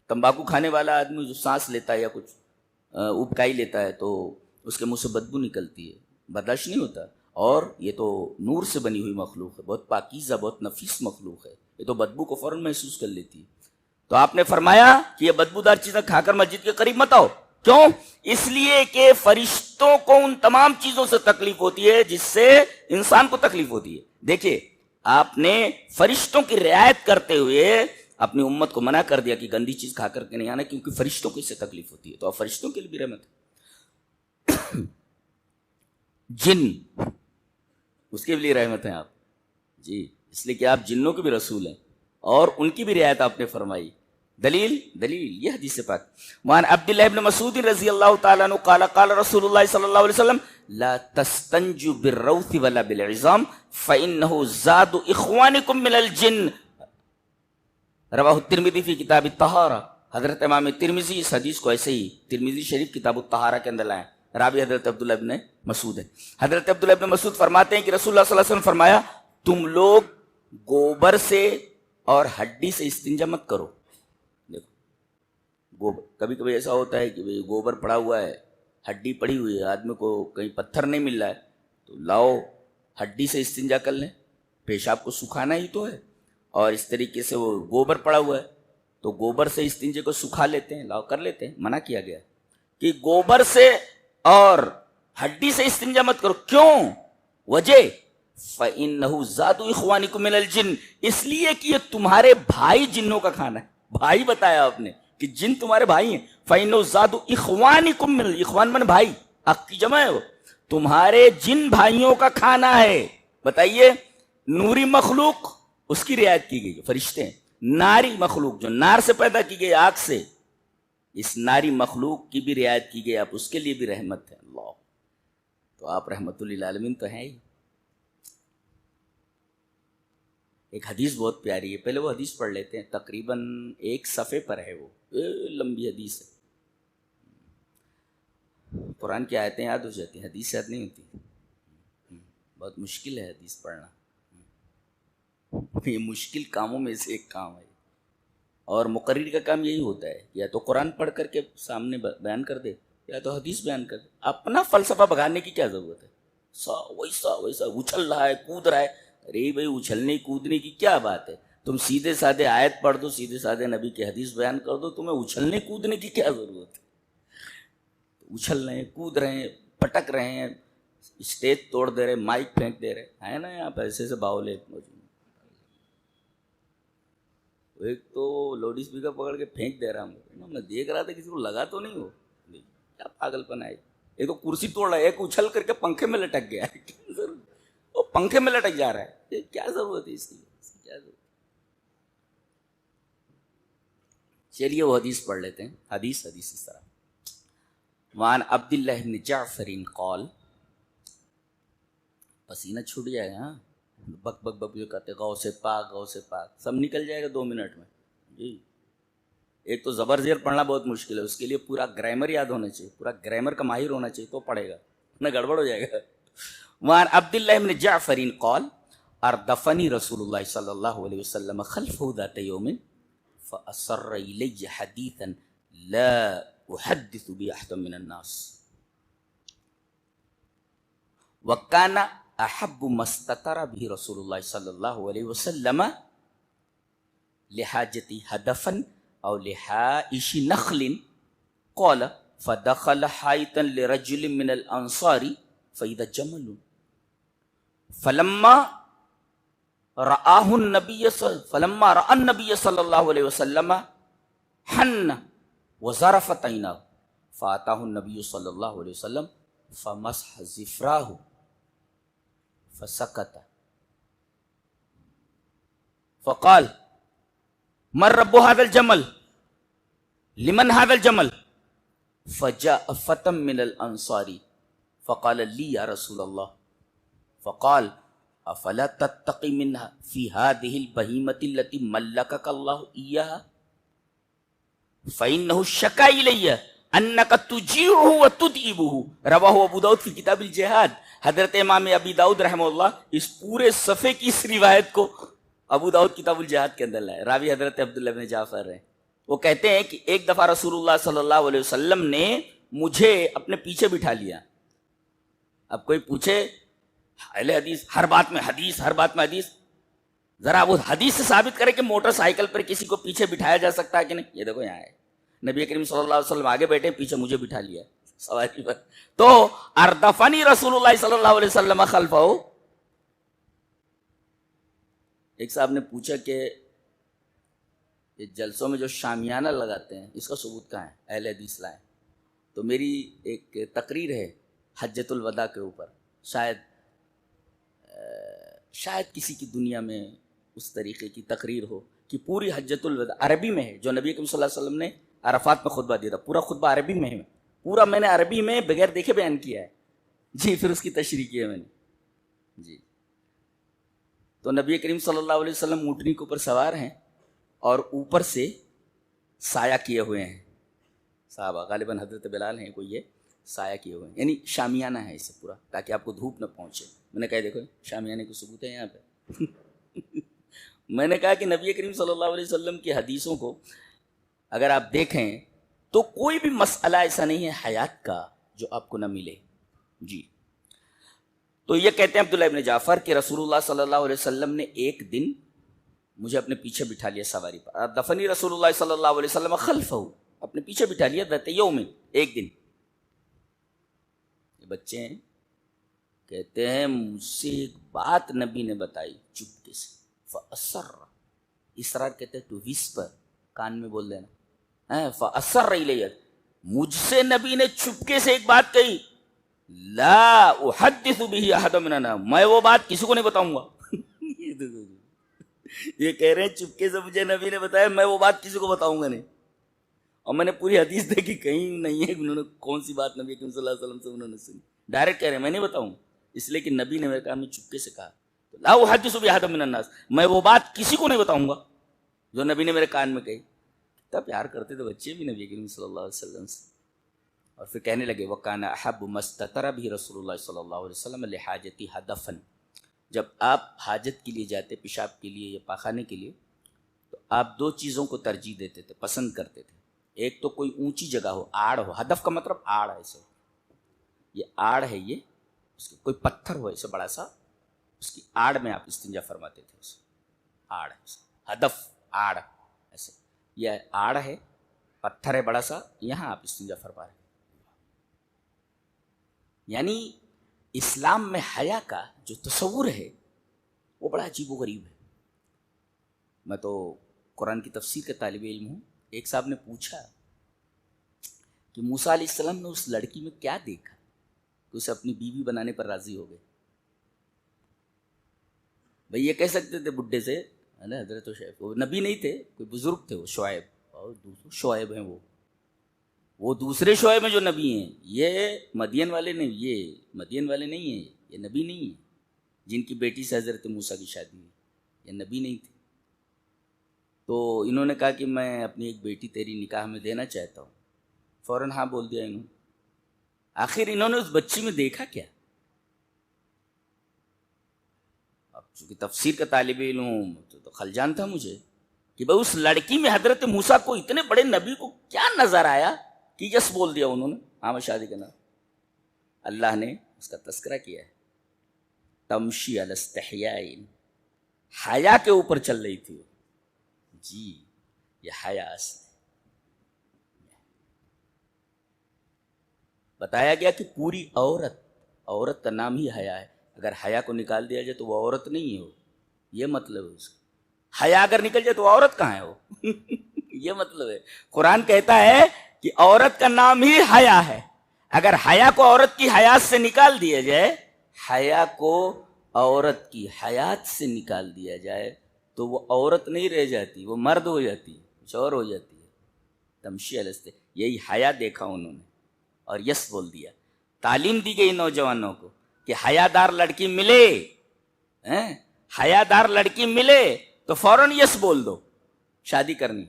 S1: تمباکو کھانے والا آدمی جو سانس لیتا ہے یا کچھ ابکائی لیتا ہے تو اس کے منہ سے بدبو نکلتی ہے، برداشت نہیں ہوتا. اور یہ تو نور سے بنی ہوئی مخلوق ہے، بہت پاکیزہ، بہت نفیس مخلوق ہے، یہ تو بدبو کو فوراً محسوس کر لیتی ہے. تو آپ نے فرمایا کہ یہ بدبودار چیزیں کھا کر مسجد کے قریب مت آؤ. کیوں؟ اس لیے کہ فرشتوں کو ان تمام چیزوں سے تکلیف ہوتی ہے جس سے انسان کو تکلیف ہوتی ہے. دیکھیے آپ نے فرشتوں کی رعایت کرتے ہوئے اپنی امت کو منع کر دیا کہ گندی چیز کھا کر کے نہیں آنا، کیونکہ فرشتوں کو اس سے تکلیف ہوتی ہے. تو آپ فرشتوں کے لیے بھی رحمت ہے. جن، اس کے لیے رحمت ہیں آپ، جی اس لیے کہ آپ جنوں کے بھی رسول ہیں اور ان کی بھی رعایت آپ نے فرمائی. دلیل یہ حدیث پاک. وعن عبداللہ ابن مسعود رضی اللہ تعالیٰ عنہ قال قال رسول اللہ صلی اللہ علیہ وسلم لا تستنجوا بالروث ولا بالعظام فإنه زاد اخوانکم من الجن. رواہ الترمذی فی کتاب الطہارہ. حضرت امام ترمذی اس حدیث کو ایسے ہی ترمذی شریف کتاب الطہارہ کے اندر لائیں. راوی حضرت عبداللہ ابن مسعود ہے. حضرت عبداللہ ابن مسعود فرماتے ہیں کہ رسول اللہ صلی اللہ علیہ وسلم فرمایا تم لوگ گوبر سے اور ہڈی سے استنجا مت کرو. دیکھو گوبر، کبھی کبھی ایسا ہوتا ہے کہ گوبر پڑا ہوا ہے، ہڈی پڑی ہوئی ہے، آدمی کو کہیں پتھر نہیں مل رہا ہے تو لاؤ ہڈی سے استنجا کر لیں، پیشاب کو سکھانا ہی تو ہے. اور اس طریقے سے وہ گوبر پڑا ہوا ہے تو گوبر سے استنجے کو سکھا لیتے ہیں، لاؤ کر لیتے ہیں. منع کیا گیا کہ گوبر سے اور ہڈی سے استنجا مت کرو. کیوں؟ وجہ فَإِنَّهُ زَادُ إِخْوَانِكُم مِّنَ الْجِنِّ، اس لیے کہ یہ تمہارے بھائی جنوں کا کھانا ہے. بھائی بتایا آپ نے کہ جن تمہارے بھائی ہیں. فَإِنَّهُ زَادُ إِخْوَانِكُم مِّنَ، اخوان من بھائی، اخ کی جمع ہے، وہ تمہارے جن بھائیوں کا کھانا ہے. بتائیے نوری مخلوق اس کی رعایت کی گئی، فرشتے ہیں. ناری مخلوق جو نار سے پیدا کی گئی، آگ سے، اس ناری مخلوق کی بھی رعایت کی گئی. آپ اس کے لیے بھی رحمت ہے. اللہ، تو آپ رحمت للعالمین تو ہیں ہی. ایک حدیث بہت پیاری ہے، پہلے وہ حدیث پڑھ لیتے ہیں، تقریباً 1 صفحے پر ہے، وہ لمبی حدیث ہے. قرآن کی آیتیں یاد ہو جاتی ہیں، حدیث یاد نہیں ہوتی. بہت مشکل ہے حدیث پڑھنا، یہ مشکل کاموں میں سے ایک کام ہے. اور مقرر کا کام یہی ہوتا ہے، یا تو قرآن پڑھ کر کے سامنے بیان کر دے یا تو حدیث بیان کر دے. اپنا فلسفہ بگانے کی کیا ضرورت ہے؟ ویسا ویسا اچھل رہا ہے، کود رہا ہے. ارے بھائی اچھلنے کودنے کی کیا بات ہے؟ تم سیدھے سادے آیت پڑھ دو، سیدھے سادے نبی کی حدیث بیان کر دو، تمہیں اچھلنے کودنے کی کیا ضرورت ہے؟ اچھل رہے ہیں، کود رہے ہیں، پٹک رہے ہیں، اسٹیج توڑ دے رہے، مائک پھینک دے رہے ہیں نا. یہاں پہ ایسے سے باولے موجود. ایک تو لاؤڈ اسپیکر پکڑ کے پھینک دے رہا ہوں، میں دیکھ رہا تھا کسی کو لگا تو نہیں ہو. کیا پاگل پن ہے. ایک تو کرسی توڑ رہا ہے، ایک اچھل کر کے پنکھے میں لٹک گیا ہے. وہ پنکھے میں لٹک جا رہا ہے. کیا ضرورت ہے اس کی؟ کیا ضرورت؟ چلیے وہ حدیث پڑھ لیتے ہیں. حدیث اس طرح. وعن عبداللہ بن جعفر قال، پسینہ چھوٹ جائے گا. ہاں بک بک بک جو کہتے غوث پاک غوث پاک، سب نکل جائے گا 2 منٹ میں. جی ایک تو زبر زیر پڑھنا بہت مشکل ہے، اس کے لیے پورا گرامر یاد ہونا چاہیے، پورا گرامر کا ماہر ہونا چاہیے تو پڑھے گا، نہ گڑبڑ ہو جائے گا. وعن عبداللہ بن جعفر قال اردفنی رسول اللہ صلی اللہ علیہ وسلم خلفہ ذات یوم فأسر الی حدیثا لا احدث به احدا من الناس وکان احب ما استتر به رسول اللہ صلی اللہ علیہ وسلم لحاجتی ہدفا او لحائش نخل قال فدخل حائطا لرجل من الانصار فاذا جمل فلما رآه النبي صلى الله عليه وسلم حن وزرفت عيناه فاتاه النبي صلى الله عليه وسلم فمسح زفراه فسكت فقال من رب هذا الجمل لمن هذا الجمل فجاء فتى من الانصار فقال لي يا رسول الله فقال افلا تتقي منها في هذه البهيمة التي ملكك الله اياها فانه شكا الي انك تجيعه وتدئبه رواه ابو داؤد في کتاب الجہاد. حضرت امام ابی داؤد رحمہ اللہ اس پورے صفحے کی اس روایت کو ابو داؤد کتاب الجہاد کے اندر لائے. راوی حضرت عبداللہ بن جعفر ہیں. وہ کہتے ہیں کہ ایک دفعہ رسول اللہ صلی اللہ علیہ وسلم نے مجھے اپنے پیچھے بٹھا لیا. اب کوئی پوچھے اہل حدیث ہر بات میں حدیث، ہر بات میں حدیث، ذرا وہ حدیث سے ثابت کرے کہ موٹر سائیکل پر کسی کو پیچھے بٹھایا جا سکتا ہے کہ نہیں. یہ دیکھو یہاں ہے نبی کریم صلی اللہ علیہ وسلم آگے بیٹھے، پیچھے مجھے بٹھا لیا سواری پر. تو اردفنی رسول اللہ صلی اللہ علیہ وسلم خلفہ. ایک صاحب نے پوچھا کہ یہ جلسوں میں جو شامیانہ لگاتے ہیں اس کا ثبوت کہاں ہے؟ اہل حدیث لائیں. تو میری ایک تقریر ہے حجۃ الوداع کے اوپر، شاید کسی کی دنیا میں اس طریقے کی تقریر ہو کہ پوری حجۃ الوداع عربی میں ہے، جو نبی کریم صلی اللہ علیہ وسلم نے عرفات میں خطبہ دیا تھا، پورا خطبہ عربی میں ہے، پورا میں نے عربی میں بغیر دیکھے بیان کیا ہے. جی پھر اس کی تشریح کی ہے میں نے. جی تو نبی کریم صلی اللہ علیہ وسلم اونٹنی کے اوپر سوار ہیں اور اوپر سے سایہ کیے ہوئے ہیں. صحابہ غالباً حضرت بلال ہیں کوئی، یہ سایہ کیے ہوئے ہیں، یعنی شامیانہ ہے اسے پورا تاکہ آپ کو دھوپ نہ پہنچے. میں نے کہا دیکھو شامیانے کو ثبوت ہے یہاں پہ. میں نے کہا کہ نبی کریم صلی اللہ علیہ وسلم کی حدیثوں کو اگر آپ دیکھیں تو کوئی بھی مسئلہ ایسا نہیں ہے حیات کا جو آپ کو نہ ملے. جی تو یہ کہتے ہیں عبداللہ ابن جعفر کہ رسول اللہ صلی اللہ علیہ وسلم نے ایک دن مجھے اپنے پیچھے بٹھا لیا سواری پر. دفنی رسول اللہ صلی اللہ علیہ وسلم خلفہ، اپنے پیچھے بٹھا لیا ذات یوم، ایک دن. یہ بچے ہیں کہتے ہیں مجھ سے ایک بات نبی نے بتائی چپکے سے، فأسر، اسرار کہتے ہیں ٹو وhisper، کان میں بول دینا. فأسر الیہ، مجھ سے نبی نے چپکے سے ایک بات کہی، لا احدث به احد من الناس، میں وہ بات کسی کو نہیں بتاؤں گا. یہ کہہ رہے ہیں چپکے سے مجھے نبی نے بتایا، میں وہ بات کسی کو بتاؤں گا نہیں. اور میں نے پوری حدیث دیکھی کہیں نہیں ہے انہوں نے کون سی بات نبی صلی اللہ علیہ وسلم سے انہوں نے سنی. ڈائریکٹ کہہ رہے ہیں میں نہیں بتاؤں، اس لیے کہ نبی نے میرے کام میں چپکے سے کہا. لا احدث به احد من الناس، میں وہ بات کسی کو نہیں بتاؤں گا جو نبی نے میرے کان میں کہی. کتنا پیار کرتے تھے بچے بھی نبی کریم صلی اللہ علیہ وسلم سے. اور پھر کہنے لگے وَكَانَ أَحَبُّ مَا اسْتَتَرَ بِهِ رسول اللہ صلی اللہ علیہ وسلم لحاجتی ہدفن. جب آپ حاجت کے لیے جاتے، پیشاب کے لیے یا پاخانے کے لیے، تو آپ 2 چیزوں کو ترجیح دیتے تھے، پسند کرتے تھے. ایک تو کوئی اونچی جگہ ہو، آڑ ہو، ہدف کا مطلب آڑ ہے، ایسے یہ آڑ ہے، یہ اس کے کوئی پتھر ہو ایسے بڑا سا، اس کی آڑ میں آپ استنجا فرماتے تھے، اسے آڑ ہے، ہدف آڑ ایسے، یہ آڑ ہے، پتھر ہے بڑا سا، یہاں آپ استنجا فرما رہے ہیں۔ یعنی اسلام میں حیا کا جو تصور ہے وہ بڑا عجیب و غریب ہے۔ میں تو قرآن کی تفسیر کا طالب علم ہوں، ایک صاحب نے پوچھا کہ موسیٰ علیہ السلام نے اس لڑکی میں کیا دیکھا کہ اسے اپنی بیوی بنانے پر راضی ہو گئے؟ بھئی یہ کہہ سکتے تھے بڈھے سے، حضرت شعیب، وہ نبی نہیں تھے، کوئی بزرگ تھے، وہ شعیب، اور دوسرے شعیب ہیں، وہ دوسرے شعیب ہیں جو نبی ہیں، یہ مدین والے نہیں، یہ مدین والے نہیں ہیں، یہ نبی نہیں ہیں جن کی بیٹی سے حضرت موسیٰ کی شادی ہوئی، یہ نبی نہیں تھے۔ تو انہوں نے کہا کہ میں اپنی ایک بیٹی تیری نکاح میں دینا چاہتا ہوں، فوراً ہاں بول دیا انہوں نے۔ آخر انہوں نے اس بچی میں دیکھا کیا؟ اب چونکہ تفسیر کا طالب علم ہوں تو خلجان تھا مجھے کہ بھائی اس لڑکی میں حضرت موسیٰ کو، اتنے بڑے نبی کو کیا نظر آیا کہ یس بول دیا انہوں نے، ہاں میں شادی کرنا۔ اللہ نے اس کا تذکرہ کیا ہے، تمشی علی استحیاء، حیا کے اوپر چل رہی تھی وہ، جی یہ حیا اصل ہے۔ بتایا گیا کہ پوری عورت کا نام ہی حیا ہے، اگر حیا کو نکال دیا جائے تو وہ عورت نہیں ہے، وہ یہ مطلب ہے اس کا۔ حیا اگر نکل جائے تو عورت کہاں ہے وہ یہ مطلب ہے۔ قرآن کہتا ہے کہ عورت کا نام ہی حیا ہے، اگر حیا کو عورت کی حیات سے نکال دیا جائے، حیا کو عورت کی حیات سے نکال دیا جائے تو وہ عورت نہیں رہ جاتی، وہ مرد ہو جاتی ہے، کچھ اور ہو جاتی ہے۔ تمشی علی استحیاء، یہی حیا دیکھا انہوں نے اور یس بول دیا۔ تعلیم دی گئی نوجوانوں کو کہ حیا دار لڑکی ملے، حیا دار لڑکی ملے تو فوراً یس بول دو، شادی کرنی،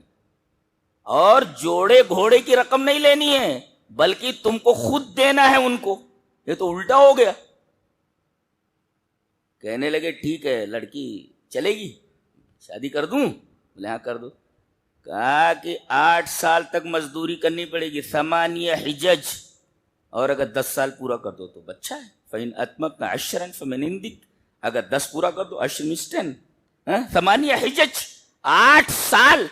S1: اور جوڑے گھوڑے کی رقم نہیں لینی ہے بلکہ تم کو خود دینا ہے ان کو۔ یہ تو الٹا ہو گیا۔ کہنے لگے ٹھیک ہے لڑکی چلے گی، شادی کر دوں؟ بولے ہاں کر دو۔ کہا کہ 8 سال تک مزدوری کرنی پڑے گی، 8 حجج، اور اگر 10 سال پورا کر دو تو بچہ ہے، فَإِنْ أَتْمَمْنَ عَشْرًا فَمِنْ عِنْدِكَ، اگر 10 پورا کر دو، 10 means 10، 8 حجج، 8 سال،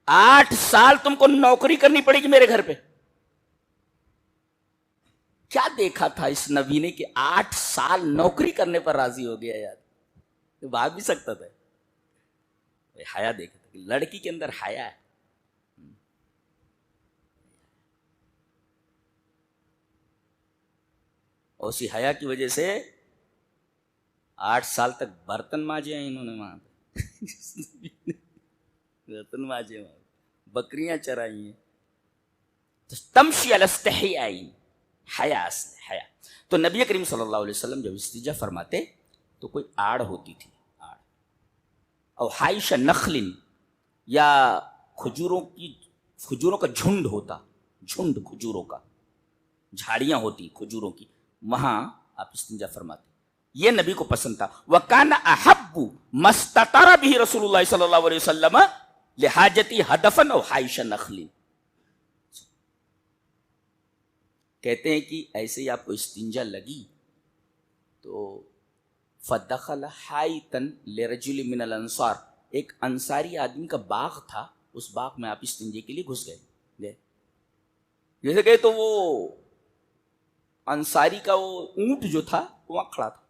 S1: 8 سال تم کو نوکری کرنی پڑے گی میرے گھر پہ۔ کیا دیکھا تھا اس نبی نے کہ 8 سال نوکری کرنے پر راضی ہو گیا؟ یار بات بھی سکتا تھا، حیا دیکھا تھا کہ لڑکی کے اندر حیا ہے۔ اور اسی حیا کی وجہ سے 8 سال تک برتن مانجے ہیں انہوں نے وہاں پہ برتن مانجے، وہاں بکریاں چرائی ہیں۔ تمشی علی استحیاء، حیا اصل حیا۔ تو نبی کریم صلی اللہ علیہ وسلم جب استنجا فرماتے تو کوئی آڑ ہوتی تھی، آڑ، اور حائش نخل، یا کھجوروں کا جھنڈ ہوتا، جھنڈ کھجوروں کا، جھاڑیاں ہوتی کھجوروں کی، وہاں آپ استنجا فرماتے۔ یہ نبی کو پسند تھا۔ وَكَانَ أَحَبُّ مَا اسْتَطَرَ بِهِ رسول اللہ صلی اللہ علیہ وسلم لِحَاجَتِهِ هَدَفًا أَوْ حَائِشَ نَخْلٍ۔ کہتے ہیں کہ ایسے ہی آپ کو استنجا لگی تو فَدَخَلَ حَائِطًا لِرَجُلٍ مِّنَ الْأَنصَارِ، ایک انصاری آدمی کا باغ تھا، اس باغ میں آپ استنجے کے لیے گھس گئے۔ جیسے کہ تو وہ انصاری کا وہ اونٹ جو تھا وہاں کھڑا تھا،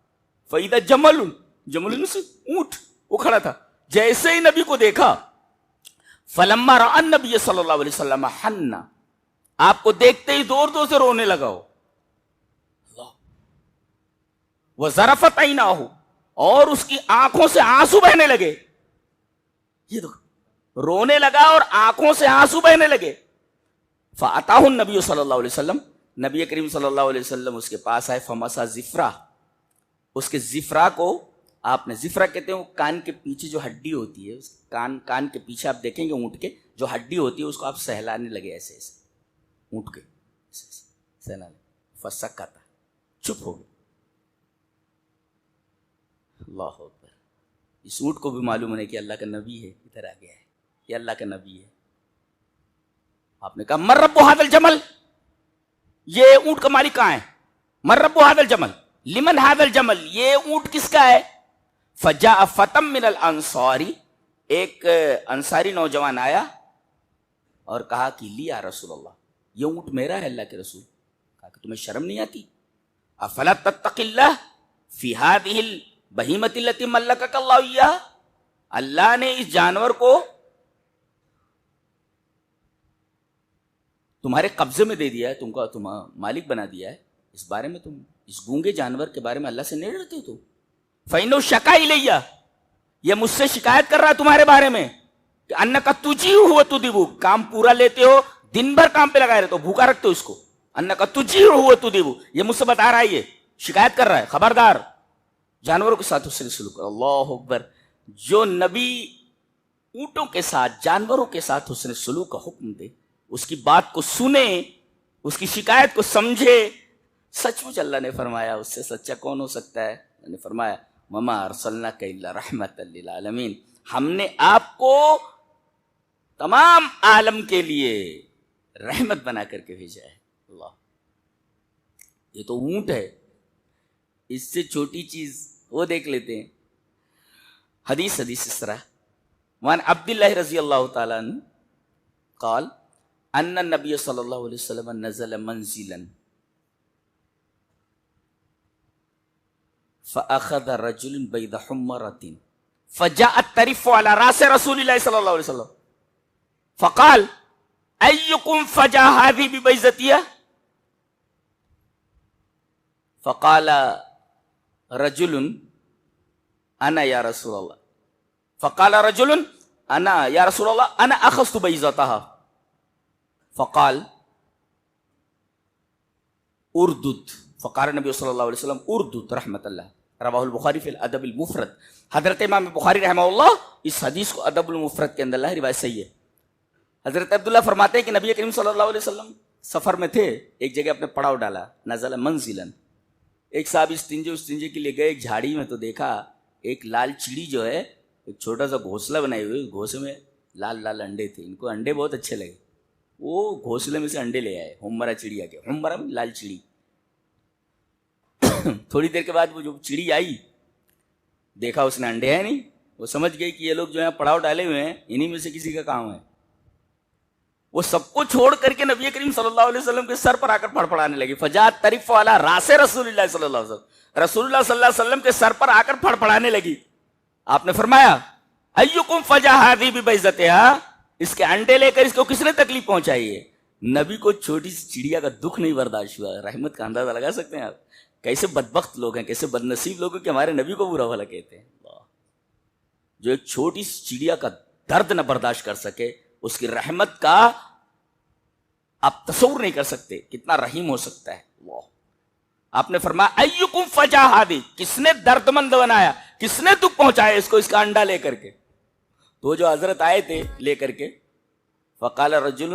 S1: فَإِذَا جَمَلٌ سے اونٹ وہ کھڑا تھا، جیسے ہی نبی کو دیکھا، فَلَمَّا رَأَى النَّبِيَّ صلی اللہ علیہ وسلم حَنَّ، آپ کو دیکھتے ہی زور زور سے رونے لگا ہو، وَزَرَفَتْ عَيْنَاهُ، اور اس کی آنکھوں سے آنسو بہنے لگے۔ یہ دیکھو رونے لگا اور آنکھوں سے آنسو بہنے لگے۔ فَأَتَاهُ النَّبِيُّ صلی اللہ علیہ وسلم، نبی کریم صلی اللہ علیہ وسلم اس کے پاس آئے، فَمَسَا ذِفْرَا، اس کے ذفرا کو آپ نے، ذفرا کہتے ہیں وہ کان کے پیچھے جو ہڈی ہوتی ہے، اس کان کے پیچھے آپ دیکھیں گے اونٹ کے جو ہڈی ہوتی ہے اس کو آپ سہلانے لگے، ایسے ایسے اونٹ کے سہلانے، فَسَكَتَ، چپ ہو گئے۔ اللہ اکبر، اس اونٹ کو بھی معلوم ہے کہ اللہ کا نبی ہے، ادھر آ گیا ہے، یہ اللہ کا نبی ہے۔ آپ نے کہا من رب ھذا الجمل، یہ اونٹ کا مالک کہاں ہے؟ من رب ھذا الجمل لمن ھذا الجمل، یہ اونٹ کس کا ہے؟ فجاء فتم من الانصار، ایک انصاری نوجوان آیا اور کہا کہ لی یا رسول اللہ، یہ اونٹ میرا ہے اللہ کے رسول۔ کہا کہ تمہیں شرم نہیں آتی؟ افلا تتقی اللہ فی ہذہ البہیمۃ التی ملکک اللہ ایہا، اللہ نے اس جانور کو تمہارے قبضے میں دے دیا ہے، تم کو مالک بنا دیا ہے، اس بارے میں تم اس گونگے جانور کے بارے میں اللہ سے نہیں ڈرتے تو؟ فإنہ شکا الیہ، یہ مجھ سے شکایت کر رہا ہے تمہارے بارے میں کہ انک تجیع و تدیبو، کام پورا لیتے ہو، دن بھر کام پہ لگائے رہتے ہو، بھوکا رکھتے ہو اس کو، انک تجیع و تدیبو، یہ مجھ سے بتا رہا ہے، یہ شکایت کر رہا ہے، خبردار جانوروں کے ساتھ حسن سلوک کرو۔ اللہ اکبر، جو نبی اونٹوں کے ساتھ جانوروں کے ساتھ حسن سلوک کا حکم دے، اس کی بات کو سنے، اس کی شکایت کو سمجھے، سچ مچ اللہ نے فرمایا اس سے سچا کون ہو سکتا ہے؟ اللہ نے فرمایا وما ارسلناک الا رحمۃ للعالمین، ہم نے آپ کو تمام عالم کے لیے رحمت بنا کر کے بھیجا ہے۔ اللہ، یہ تو اونٹ ہے، اس سے چھوٹی چیز وہ دیکھ لیتے ہیں۔ حدیث اس طرح، وعن عبداللہ رضی اللہ تعالیٰ عنہ قال ان النبی صلی اللہ علیہ وسلم نزل منزلا فاخذ رجل بید حمرة فجاءت ترف على راس رسول اللہ صلی اللہ علیہ وسلم فقال ایکم فجا هذه ببیزتیہ، فقال رجل انا یا رسول اللہ، فقال رجل انا یا رسول اللہ انا اخذت بیزتها، فقال اردد، فقال نبی صلی اللہ علیہ وسلم اردد رحمت اللہ، رواہ البخاری فی الادب المفرد۔ حضرت امام بخاری رحمہ اللہ اس حدیث کو ادب المفرد کے اندر اللہ روایت صحیح ہے۔ حضرت عبداللہ فرماتے ہیں کہ نبی کریم صلی اللہ علیہ وسلم سفر میں تھے، ایک جگہ اپنے پڑاؤ ڈالا، نزل منزلا، ایک صاحب استنجے کے لیے گئے، ایک جھاڑی میں تو دیکھا ایک لال چڑی جو ہے ایک چھوٹا سا گھونسلہ بنائے ہوئے، اس گھونسلے میں لال لال انڈے تھے، ان کو انڈے بہت اچھے لگے، وہ گھونسلے میں سے انڈے لے آئے، ہمرا چڑیا کے، ہمرا میں لال چڑی۔ تھوڑی دیر کے بعد وہ جو چڑی آئی، دیکھا اس نے انڈے ہیں نہیں، وہ سمجھ گئی کہ یہ لوگ جو ہیں پڑاؤ ڈالے ہوئے ہیں، انہی میں سے کسی کا کام ہے۔ وہ سب کو چھوڑ کر کے نبی کریم صلی اللہ علیہ وسلم کے سر پر آ کر پھڑپڑانے لگی، فجاءت ترف علی راس رسول اللہ صلی اللہ علیہ وسلم، رسول اللہ صلی اللہ علیہ وسلم کے سر پر آ کر پھڑپڑانے لگی۔ آپ نے فرمایا ایکم فجا ھذہ ببیضتھا، اس کے انڈے لے کر اس کو کس نے تکلیف پہنچائی ہے؟ نبی کو چھوٹی سی چڑیا کا دکھ نہیں برداشت ہوا۔ رحمت کا اندازہ لگا سکتے ہیں آپ، کیسے بدبخت لوگ ہیں، کیسے بد نصیب لوگ ہیں کہ ہمارے نبی کو برا بھلا کہتے ہیں۔ جو ایک چھوٹی سی چڑیا کا درد نہ برداشت کر سکے، اس کی رحمت کا آپ تصور نہیں کر سکتے کتنا رحیم ہو سکتا ہے اللہ۔ آپ نے فرمایا ایکم فجا ھذہ، کس نے درد مند بنایا، کس نے دکھ پہنچایا اس کو، اس کا انڈا لے کر کے؟ تو جو حضرت آئے تھے لے کر کے، فقال رجل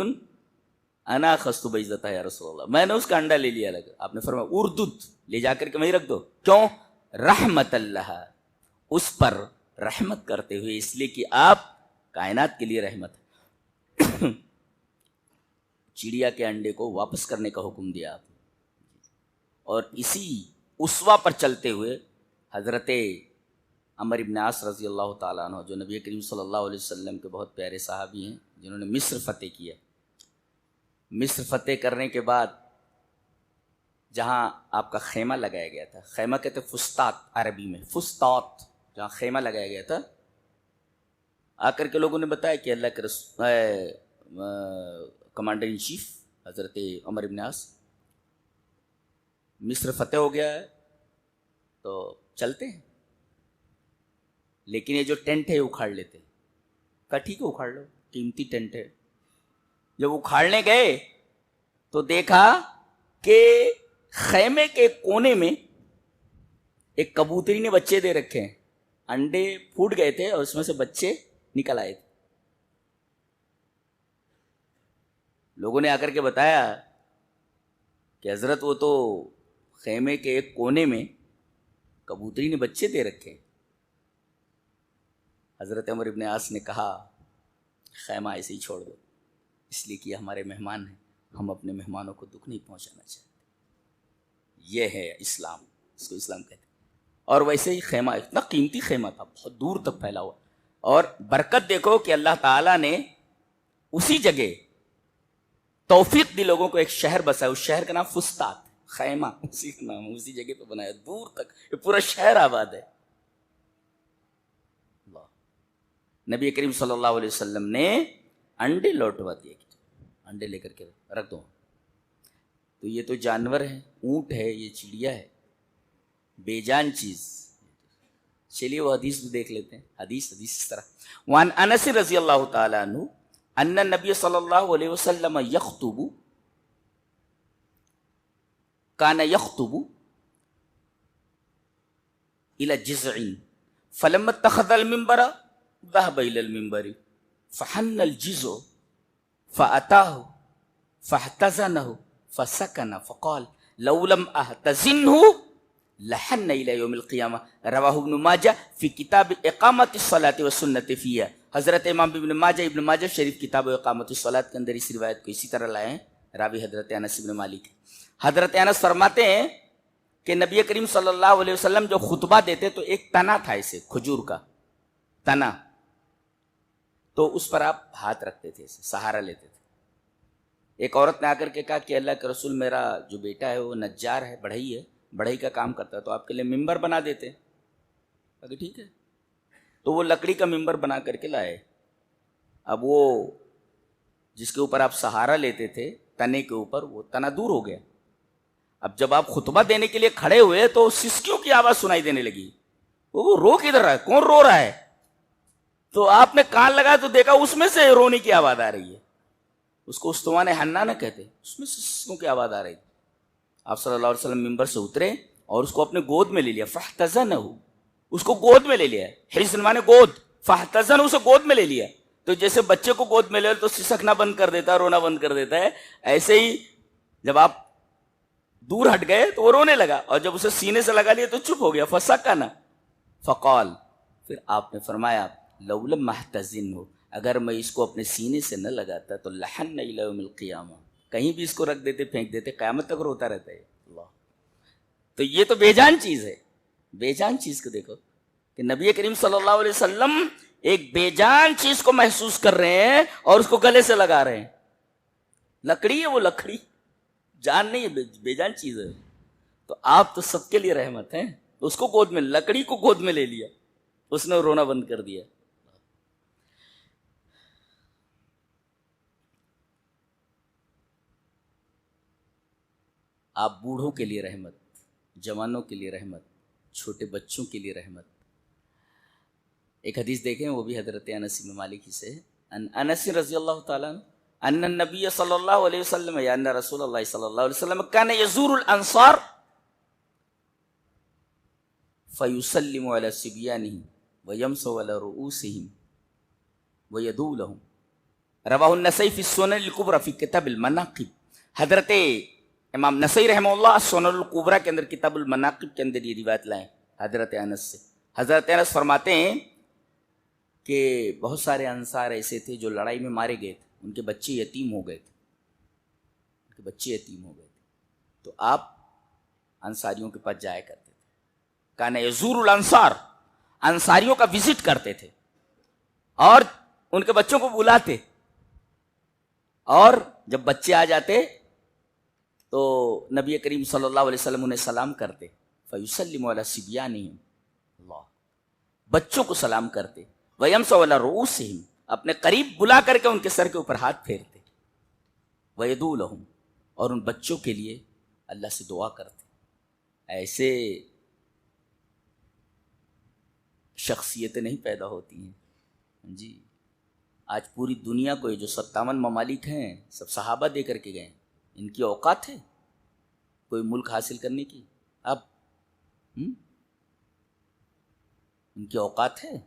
S1: انا اخذت بیضتہ یا رسول اللہ، میں نے اس کا انڈا لے لیا لگا۔ آپ نے فرمایا اردد، لے جا کر کے وہیں رکھ دو۔ کیوں؟ رحمت اللہ، اس پر رحمت کرتے ہوئے، اس لیے کہ آپ کائنات کے لیے رحمت ہے۔ چڑیا کے انڈے کو واپس کرنے کا حکم دیا آپ نے، اور اسی اسوا پر چلتے ہوئے حضرت عمر بن عاص رضی اللہ تعالیٰ عنہ، جو نبی کریم صلی اللہ علیہ وسلم کے بہت پیارے صحابی ہیں، جنہوں نے مصر فتح کیا، مصر فتح کرنے کے بعد جہاں آپ کا خیمہ لگایا گیا تھا، خیمہ کہتے فسطاط عربی میں، فسطاط، جہاں خیمہ لگایا گیا تھا، آ کر کے لوگوں نے بتایا کہ اللہ کے کمانڈر ان چیف حضرت عمر بن عاص، مصر فتح ہو گیا ہے تو چلتے ہیں، لیکن یہ جو ٹینٹ ہے اکھاڑ لیتے ہیں۔ کہا ٹھیک ہے اکھاڑ لو، قیمتی ٹینٹ ہے۔ جب اکھاڑنے گئے تو دیکھا کہ خیمے کے کونے میں ایک کبوتری نے بچے دے رکھے ہیں، انڈے پھوٹ گئے تھے اور اس میں سے بچے نکل آئے تھے۔ لوگوں نے آ کر کے بتایا کہ حضرت وہ تو خیمے کے ایک کونے میں کبوتری نے بچے دے رکھے۔ حضرت عمر بن عاص نے کہا خیمہ ایسے ہی چھوڑ دو، اس لیے کہ یہ ہمارے مہمان ہیں، ہم اپنے مہمانوں کو دکھ نہیں پہنچانا چاہتے. یہ ہے اسلام، اس کو اسلام کہتے ہیں. اور ویسے ہی خیمہ، اتنا قیمتی خیمہ تھا، بہت دور تک پھیلا ہوا. اور برکت دیکھو کہ اللہ تعالیٰ نے اسی جگہ توفیق دی لوگوں کو ایک شہر بسایا. اس شہر کا نام فسطاط، خیمہ اسی کا نام، اسی جگہ پہ بنایا، دور تک یہ پورا شہر آباد ہے. نبی کریم صلی اللہ علیہ وسلم نے انڈے لوٹوا دیے، انڈے لے کر کے رکھ دو. تو یہ تو جانور ہے، اونٹ ہے، یہ چڑیا ہے، بے جان چیز. چلیے وہ حدیث بھی دیکھ لیتے ہیں. حدیث اس طرح. وعن انس رضی اللہ تعالی عنہ ان النبی صلی اللہ علیہ وسلم یخطب، کان یخطب الى جذع فلما اتخذ المنبر ذهب الى المنبر فحن الجذع فاتاه فاحتزنه فسكن فقال لو لم احتزنه لحن الى يوم القیامہ. رواہ ابن ماجہ فی کتاب اقامت الصلاۃ والسنۃ فیہا. حضرت امام ابن ماجہ شریف کتاب اقامت الصلاۃ کے اندر اس روایت کو اسی طرح لائے ہیں. راوی حضرت انس بن مالک. حضرت انس فرماتے ہیں کہ نبی کریم صلی اللہ علیہ وسلم جو خطبہ دیتے تو ایک تنا تھا، اسے کھجور کا تنا، تو اس پر آپ ہاتھ رکھتے تھے، اسے سہارا لیتے تھے. ایک عورت نے آ کر کے کہا کہ اللہ کے رسول، میرا جو بیٹا ہے وہ نجار ہے، بڑھئی ہے، بڑھئی کا کام کرتا ہے، تو آپ کے لیے ممبر بنا دیتے. اگر ٹھیک ہے. تو وہ لکڑی کا ممبر بنا کر کے لائے. اب وہ جس کے اوپر آپ سہارا لیتے تھے تنے کے اوپر، وہ تنا دور ہو گیا. اب جب آپ خطبہ دینے کے لیے کھڑے ہوئے تو سسکیوں کی آواز سنائی دینے لگی. وہ رو کدھر رہا ہے؟ کون رو رہا ہے؟ تو آپ نے کان لگا تو دیکھا اس میں سے رونے کی آواز آ رہی ہے. اس کو استوان حنا نہ کہتے، اس میں سے سسکیوں کی آواز آ رہی. آپ صلی اللہ علیہ وسلم ممبر سے اترے اور اس کو اپنے گود میں لے لیا. فاحتضنہ، اس کو گود میں لے لیا. حزن مانے گود، فاحتضنہ اسے گود میں لے لیا. تو جیسے بچے کو گود میں لے تو سسکنا بند کر دیتا ہے، رونا بند کر دیتا ہے، ایسے ہی جب آپ دور ہٹ گئے تو وہ رونے لگا، اور جب اسے سینے سے لگا لیا تو چپ ہو گیا. فسکنا فقال، پھر آپ نے فرمایا لو لم احتضنہ، اگر میں اس کو اپنے سینے سے نہ لگاتا تو لحن الی یوم القیامہ، کہیں بھی اس کو رکھ دیتے، پھینک دیتے، قیامت تک روتا رہتا ہے. اللہ، تو یہ تو بے جان چیز ہے. بے جان چیز کو دیکھو کہ نبی کریم صلی اللہ علیہ وسلم ایک بے جان چیز کو محسوس کر رہے ہیں اور اس کو گلے سے لگا رہے ہیں. لکڑی ہے، وہ لکڑی جان نہیں ہے، بے جان چیز ہے. تو آپ تو سب کے لیے رحمت ہیں. اس کو گود میں، لکڑی کو گود میں لے لیا، اس نے رونا بند کر دیا. آپ بوڑھوں کے لیے رحمت، جوانوں کے لیے رحمت، چھوٹے بچوں کے لیے رحمت. ایک حدیث دیکھیں، وہ بھی حضرت انس بن مالک ہی سے ہے. انس رضی اللہ تعالیٰ عنہ ان النبی صلی اللہ علیہ وسلم یا ان رسول اللہ صلی اللہ علیہ وسلم کان یزور الانصار فیسلم علی صبیانہ ویمسح علی رؤوسہم ویدعو لہم. رواہ النسائی فی السنن الکبری فی کتاب المناقب. حضرت امام نسائی رحمہ اللہ سنن الکبری کے اندر کتاب المناقب کے اندر یہ روایت لائیں حضرت انس سے. حضرت انس فرماتے ہیں کہ بہت سارے انصار ایسے تھے جو لڑائی میں مارے گئے تھے، ان کے بچے یتیم ہو گئے تھے، تو آپ انصاریوں کے پاس جایا کرتے تھے. کان یزور الانصار، انصاریوں کا وزٹ کرتے تھے اور ان کے بچوں کو بلاتے، اور جب بچے آ جاتے تو نبی کریم صلی اللہ علیہ وسلم انہیں سلام کرتے. فیسلم علی صبیانہم، اللہ، بچوں کو سلام کرتے. ویمسح علی رؤوسہم، اپنے قریب بلا کر کے ان کے سر کے اوپر ہاتھ پھیرتے. ویدعو لہم، اور ان بچوں کے لیے اللہ سے دعا کرتے. ایسے شخصیتیں نہیں پیدا ہوتی ہیں جی. آج پوری دنیا کو یہ جو 57 ممالک ہیں سب صحابہ دے کر کے گئے. ان کی اوقات ہے کوئی ملک حاصل کرنے کی؟ اب ان کی اوقات ہے؟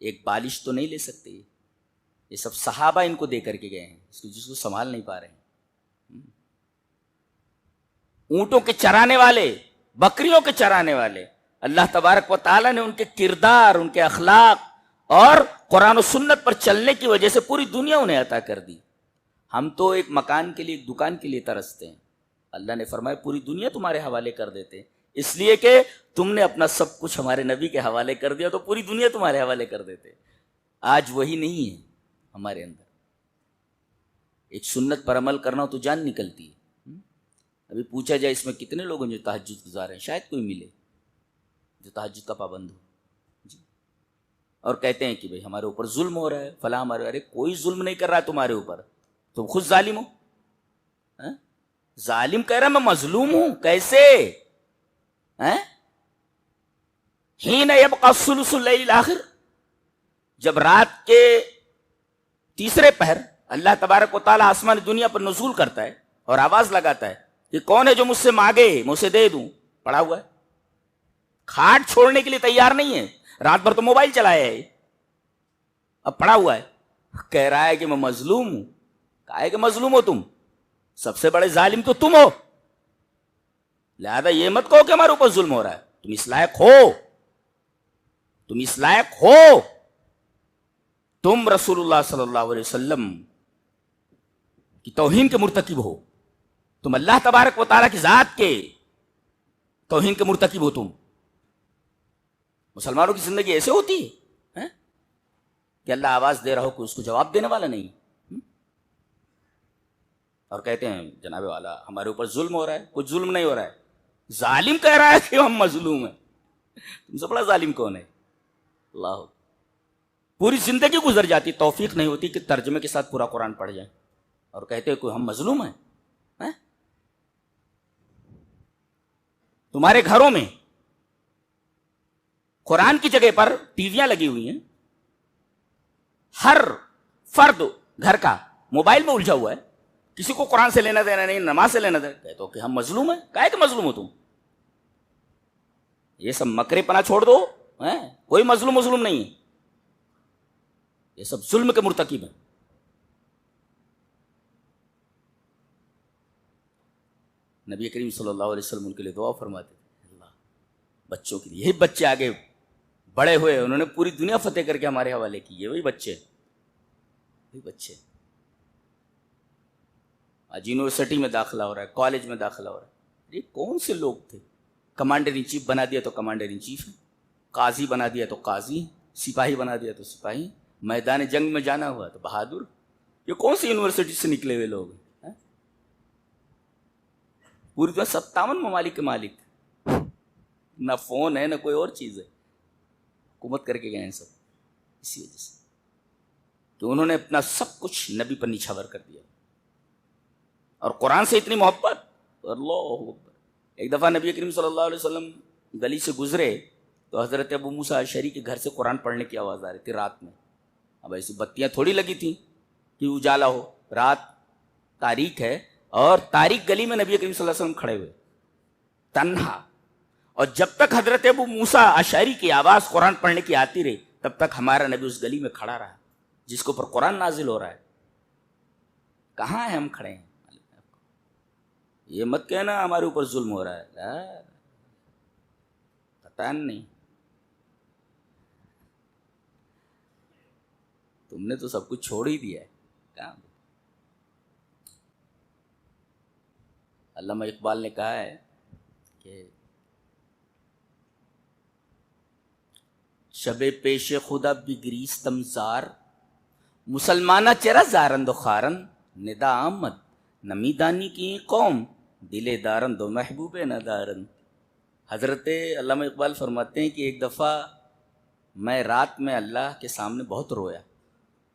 S1: ایک بالش تو نہیں لے سکتے. یہ سب صحابہ ان کو دے کر کے گئے ہیں، جس کو سنبھال نہیں پا رہے ہیں. اونٹوں کے چرانے والے، بکریوں کے چرانے والے، اللہ تبارک و تعالیٰ نے ان کے کردار، ان کے اخلاق اور قرآن و سنت پر چلنے کی وجہ سے پوری دنیا انہیں عطا کر دی. ہم تو ایک مکان کے لیے، ایک دکان کے لیے ترستے ہیں، اللہ نے فرمایا پوری دنیا تمہارے حوالے کر دیتے ہیں، اس لیے کہ تم نے اپنا سب کچھ ہمارے نبی کے حوالے کر دیا تو پوری دنیا تمہارے حوالے کر دیتے۔ آج وہی نہیں ہے ہمارے اندر، ایک سنت پر عمل کرنا ہو تو جان نکلتی ہے۔ ابھی پوچھا جائے اس میں کتنے لوگ ہیں جو تہجد گزار ہیں، شاید کوئی ملے جو تہجد کا پابند ہو جی، اور کہتے ہیں کہ بھئی ہمارے اوپر ظلم ہو رہا ہے فلاں ہمارے، ارے کوئی ظلم نہیں کر رہا ہے تمہارے اوپر، تم خود ظالم ہو۔ ظالم کہہ رہا میں مظلوم ہوں، کیسے؟ حین یبقی الثلث اللیل الاخر، جب رات کے تیسرے پہر اللہ تبارک و تعالیٰ آسمان دنیا پر نزول کرتا ہے اور آواز لگاتا ہے کہ کون ہے جو مجھ سے مانگے میں اسے دے دوں، پڑا ہوا ہے، کھاٹ چھوڑنے کے لیے تیار نہیں ہے، رات بھر تو موبائل چلایا ہے، اب پڑا ہوا ہے، کہہ رہا ہے کہ میں مظلوم ہوں۔ کہا ہے کہ مظلوم ہو تم، سب سے بڑے ظالم تو تم ہو، لہذا یہ مت کہو کہ ہمارے اوپر ظلم ہو رہا ہے، تم اس لائق ہو، تم اس لائق ہو، تم رسول اللہ صلی اللہ علیہ وسلم کی توہین کے مرتکب ہو، تم اللہ تبارک و تعالیٰ کی ذات کے توہین کے مرتکب ہو۔ تم مسلمانوں کی زندگی ایسے ہوتی ہے کہ اللہ آواز دے رہا ہو کہ اس کو جواب دینے والا نہیں، اور کہتے ہیں جناب والا ہمارے اوپر ظلم ہو رہا ہے، کچھ ظلم نہیں ہو رہا ہے، ظالم کہہ رہا ہے کہ ہم مظلوم ہیں، تم سے بڑا ظالم کون ہے؟ اللہ، پوری زندگی گزر جاتی، توفیق نہیں ہوتی کہ ترجمے کے ساتھ پورا قرآن پڑھ جائیں، اور کہتے ہیں کہ ہم مظلوم ہیں۔ تمہارے گھروں میں قرآن کی جگہ پر ٹی ویاں لگی ہوئی ہیں، ہر فرد گھر کا موبائل میں الجھا ہوا ہے، کسی کو قرآن سے لینا دینا نہیں، نماز سے لینا دینا، کہتے ہو کہ ہم مظلوم ہیں، کہے کہ مظلوم ہو تم؟ یہ سب مکرے پنا چھوڑ دو، کوئی مظلوم نہیں ہے، یہ سب ظلم کے مرتکب ہیں۔ نبی کریم صلی اللہ علیہ وسلم ان کے لیے دعا فرماتے تھے، اللہ بچوں کے لیے، یہی بچے آگے بڑے ہوئے، انہوں نے پوری دنیا فتح کر کے ہمارے حوالے کی، یہ وہی بچے، آج یونیورسٹی میں داخلہ ہو رہا ہے، کالج میں داخلہ ہو رہا ہے، یہ کون سے لوگ تھے؟ کمانڈر ان چیف بنا دیا تو کمانڈر ان چیف، قاضی بنا دیا تو قاضی، سپاہی بنا دیا تو سپاہی، میدان جنگ میں جانا ہوا تو بہادر، یہ کون سی یونیورسٹی سے نکلے ہوئے لوگ ہیں؟ پوری طرح 57 ممالک کے مالک، نہ فون ہے نہ کوئی اور چیز ہے، حکومت کر کے گئے ہیں سب، اسی وجہ سے کہ انہوں نے اپنا سب کچھ نبی پر نچھاور کر دیا، اور قرآن سے اتنی محبت، اللہ اکبر۔ ایک دفعہ نبی کریم صلی اللہ علیہ وسلم گلی سے گزرے تو حضرت ابو موسیٰ اشعری کے گھر سے قرآن پڑھنے کی آواز آ رہی تھی رات میں، اب ایسی بتیاں تھوڑی لگی تھیں کہ اجالا ہو، رات تاریک ہے، اور تاریک گلی میں نبی کریم صلی اللہ علیہ وسلم کھڑے ہوئے تنہا، اور جب تک حضرت ابو موسیٰ اشعری کی آواز قرآن پڑھنے کی آتی رہی تب تک ہمارا نبی اس گلی میں کھڑا رہا جس کے اوپر قرآن نازل ہو رہا ہے۔ کہاں ہیں ہم کھڑے ہیں؟ یہ مت کہنا ہمارے اوپر ظلم ہو رہا ہے، پتہ نہیں، تم نے تو سب کچھ چھوڑ ہی دیا ہے۔ کہاں؟ علامہ اقبال نے کہا ہے کہ شب پیش خدا بگریستم زار، مسلمانہ چرا زارند و خارن، ندا آمد نمیدانی کی قوم، دل دارند و محبوب ندارن۔ حضرت علامہ اقبال فرماتے ہیں کہ ایک دفعہ میں رات میں اللہ کے سامنے بہت رویا،